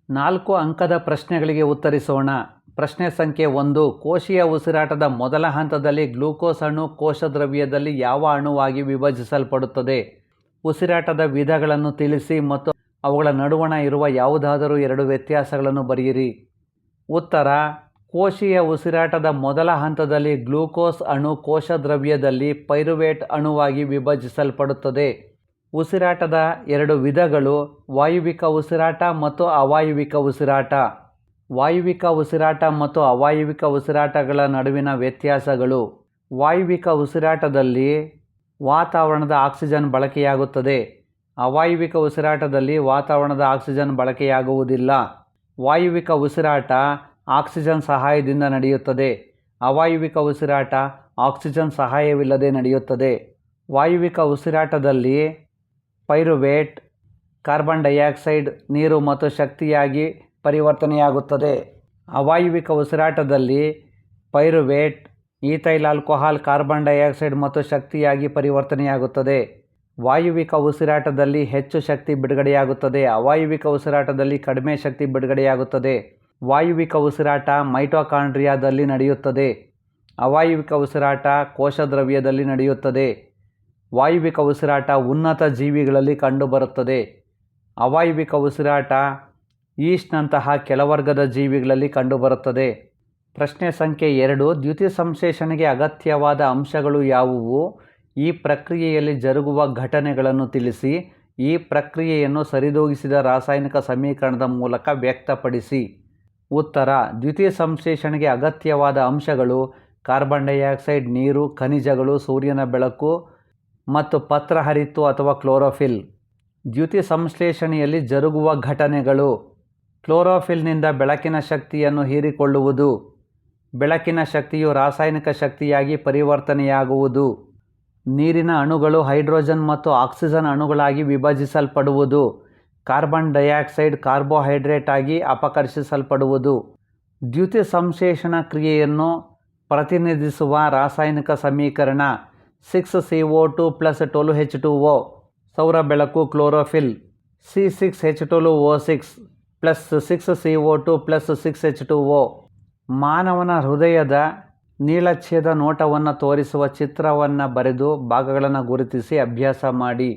4 ಅಂಕದ ಪ್ರಶ್ನೆಗಳಿಗೆ ಉತ್ತರಿಸೋಣ. ಪ್ರಶ್ನೆ ಸಂಖ್ಯೆ 1. ಕೋಶೀಯ ಉಸಿರಾಟದ ಮೊದಲ ಹಂತದಲ್ಲಿ ಗ್ಲೂಕೋಸ್ ಅಣು ಕೋಶದ್ರವ್ಯದಲ್ಲಿ ಯಾವ ಅಣುವಾಗಿ ವಿಭಜಿಸಲ್ಪಡುತ್ತದೆ? ಉಸಿರಾಟದ ವಿಧಗಳನ್ನು ತಿಳಿಸಿ ಮತ್ತು ಅವುಗಳ ನಡುವಣ ಇರುವ ಯಾವುದಾದರೂ 2 ವ್ಯತ್ಯಾಸಗಳನ್ನು ಬರೆಯಿರಿ. ಉತ್ತರ: ಕೋಶೀಯ ಉಸಿರಾಟದ ಮೊದಲ ಹಂತದಲ್ಲಿ ಗ್ಲೂಕೋಸ್ ಅಣು ಕೋಶದ್ರವ್ಯದಲ್ಲಿ ಪೈರುವೇಟ್ ಅಣುವಾಗಿ ವಿಭಜಿಸಲ್ಪಡುತ್ತದೆ. ಉಸಿರಾಟದ 2 ವಿಧಗಳು ವಾಯುವಿಕ ಉಸಿರಾಟ ಮತ್ತು ಅವಾಯುವಿಕ ಉಸಿರಾಟ. ವಾಯುವಿಕ ಉಸಿರಾಟ ಮತ್ತು ಅವಾಯುವಿಕ ಉಸಿರಾಟಗಳ ನಡುವಿನ ವ್ಯತ್ಯಾಸಗಳು: ವಾಯುವಿಕ ಉಸಿರಾಟದಲ್ಲಿ ವಾತಾವರಣದ ಆಕ್ಸಿಜನ್ ಬಳಕೆಯಾಗುತ್ತದೆ. ಅವಾಯುವಿಕ ಉಸಿರಾಟದಲ್ಲಿ ವಾತಾವರಣದ ಆಕ್ಸಿಜನ್ ಬಳಕೆಯಾಗುವುದಿಲ್ಲ. ವಾಯುವಿಕ ಉಸಿರಾಟ ಆಕ್ಸಿಜನ್ ಸಹಾಯದಿಂದ ನಡೆಯುತ್ತದೆ. ಅವಾಯುವಿಕ ಉಸಿರಾಟ ಆಕ್ಸಿಜನ್ ಸಹಾಯವಿಲ್ಲದೆ ನಡೆಯುತ್ತದೆ. ವಾಯುವಿಕ ಉಸಿರಾಟದಲ್ಲಿ ಪೈರುವೇಟ್ ಕಾರ್ಬನ್ ಡೈಆಕ್ಸೈಡ್, ನೀರು ಮತ್ತು ಶಕ್ತಿಯಾಗಿ ಪರಿವರ್ತನೆಯಾಗುತ್ತದೆ. ಅವಾಯುವಿಕ ಉಸಿರಾಟದಲ್ಲಿ pyruvate ethyl alcohol, carbon dioxide ಮತ್ತು ಶಕ್ತಿಯಾಗಿ ಪರಿವರ್ತನೆಯಾಗುತ್ತದೆ. ವಾಯುವಿಕ ಉಸಿರಾಟದಲ್ಲಿ ಹೆಚ್ಚು ಶಕ್ತಿ ಬಿಡುಗಡೆಯಾಗುತ್ತದೆ. ಅವಾಯುವಿಕ ಉಸಿರಾಟದಲ್ಲಿ ಕಡಿಮೆ ಶಕ್ತಿ ಬಿಡುಗಡೆಯಾಗುತ್ತದೆ. ವಾಯುವಿಕ ಉಸಿರಾಟ ಮೈಟೊಕಾಂಡ್ರಿಯಾದಲ್ಲಿ ನಡೆಯುತ್ತದೆ. ಅವಾಯುವಿಕ ಉಸಿರಾಟ ಕೋಶದ್ರವ್ಯದಲ್ಲಿ ನಡೆಯುತ್ತದೆ. ವಾಯುವಿಕ ಉಸಿರಾಟ ಉನ್ನತ ಜೀವಿಗಳಲ್ಲಿ ಕಂಡುಬರುತ್ತದೆ. ಅವಾಯುವಿಕ ಉಸಿರಾಟ ಯೀಸ್ಟ್ನಂತಹ ಕೆಳವರ್ಗದ ಜೀವಿಗಳಲ್ಲಿ ಕಂಡುಬರುತ್ತದೆ. ಪ್ರಶ್ನೆ ಸಂಖ್ಯೆ 2. ದ್ಯುತಿಸಂಶ್ಲೇಷಣೆಗೆ ಅಗತ್ಯವಾದ ಅಂಶಗಳು ಯಾವುವು? ಈ ಪ್ರಕ್ರಿಯೆಯಲ್ಲಿ ಜರುಗುವ ಘಟನೆಗಳನ್ನು ತಿಳಿಸಿ. ಈ ಪ್ರಕ್ರಿಯೆಯನ್ನು ಸರಿದೂಗಿಸಿದ ರಾಸಾಯನಿಕ ಸಮೀಕರಣದ ಮೂಲಕ ವ್ಯಕ್ತಪಡಿಸಿ. ಉತ್ತರ: ದ್ಯುತಿಸಂಶ್ಲೇಷಣೆಗೆ ಅಗತ್ಯವಾದ ಅಂಶಗಳು ಕಾರ್ಬನ್ ಡೈಆಕ್ಸೈಡ್, ನೀರು, ಖನಿಜಗಳು, ಸೂರ್ಯನ ಬೆಳಕು ಮತ್ತು ಪತ್ರಹರಿತ್ತು ಅಥವಾ ಕ್ಲೋರೋಫಿಲ್. ದ್ಯುತಿಸಂಶ್ಲೇಷಣೆಯಲ್ಲಿ ಜರುಗುವ ಘಟನೆಗಳು: ಕ್ಲೋರೋಫಿಲ್ನಿಂದ ಬೆಳಕಿನ ಶಕ್ತಿಯನ್ನು ಹೀರಿಕೊಳ್ಳುವುದು. ಬೆಳಕಿನ ಶಕ್ತಿಯು ರಾಸಾಯನಿಕ ಶಕ್ತಿಯಾಗಿ ಪರಿವರ್ತನೆಯಾಗುವುದು. ನೀರಿನ ಅಣುಗಳು ಹೈಡ್ರೋಜನ್ ಮತ್ತು ಆಕ್ಸಿಜನ್ ಅಣುಗಳಾಗಿ ವಿಭಜಿಸಲ್ಪಡುವುದು. ಕಾರ್ಬನ್ ಡೈಆಕ್ಸೈಡ್ ಕಾರ್ಬೋಹೈಡ್ರೇಟ್ ಆಗಿ ಅಪಕರ್ಷಿಸಲ್ಪಡುವುದು. ದ್ಯುತಿಸಂಶ್ಲೇಷಣಾ ಕ್ರಿಯೆಯನ್ನು ಪ್ರತಿನಿಧಿಸುವ ರಾಸಾಯನಿಕ ಸಮೀಕರಣ 6CO2 + 12H2O. ಸೌರ ಬೆಳಕು ಕ್ಲೋರೋಫಿಲ್. C6H12O6 + 6CO2 + 6H2O. ಮಾನವನ ಹೃದಯದ ನೀಳಛೇದ ನೋಟವನ್ನು ತೋರಿಸುವ ಚಿತ್ರವನ್ನು ಬರೆದು ಭಾಗಗಳನ್ನು ಗುರುತಿಸಿ ಅಭ್ಯಾಸ ಮಾಡಿ.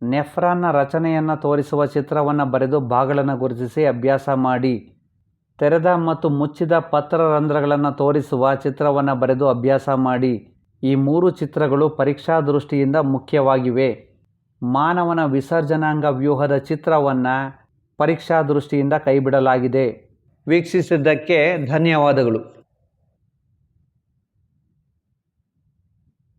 ನೆಫ್ರಾನ್ನ ರಚನೆಯನ್ನು ತೋರಿಸುವ ಚಿತ್ರವನ್ನು ಬರೆದು ಭಾಗಗಳನ್ನು ಗುರುತಿಸಿ ಅಭ್ಯಾಸ ಮಾಡಿ. ತೆರೆದ ಮತ್ತು ಮುಚ್ಚಿದ ಪತ್ರರಂಧ್ರಗಳನ್ನು ತೋರಿಸುವ ಚಿತ್ರವನ್ನು ಬರೆದು ಅಭ್ಯಾಸ ಮಾಡಿ. ಈ 3 ಚಿತ್ರಗಳು ಪರೀಕ್ಷಾ ದೃಷ್ಟಿಯಿಂದ ಮುಖ್ಯವಾಗಿವೆ. ಮಾನವನ ವಿಸರ್ಜನಾಂಗ ವ್ಯೂಹದ ಚಿತ್ರವನ್ನು ಪರೀಕ್ಷಾ ದೃಷ್ಟಿಯಿಂದ ಕೈಬಿಡಲಾಗಿದೆ. ವೀಕ್ಷಿಸಿದ್ದಕ್ಕೆ ಧನ್ಯವಾದಗಳು.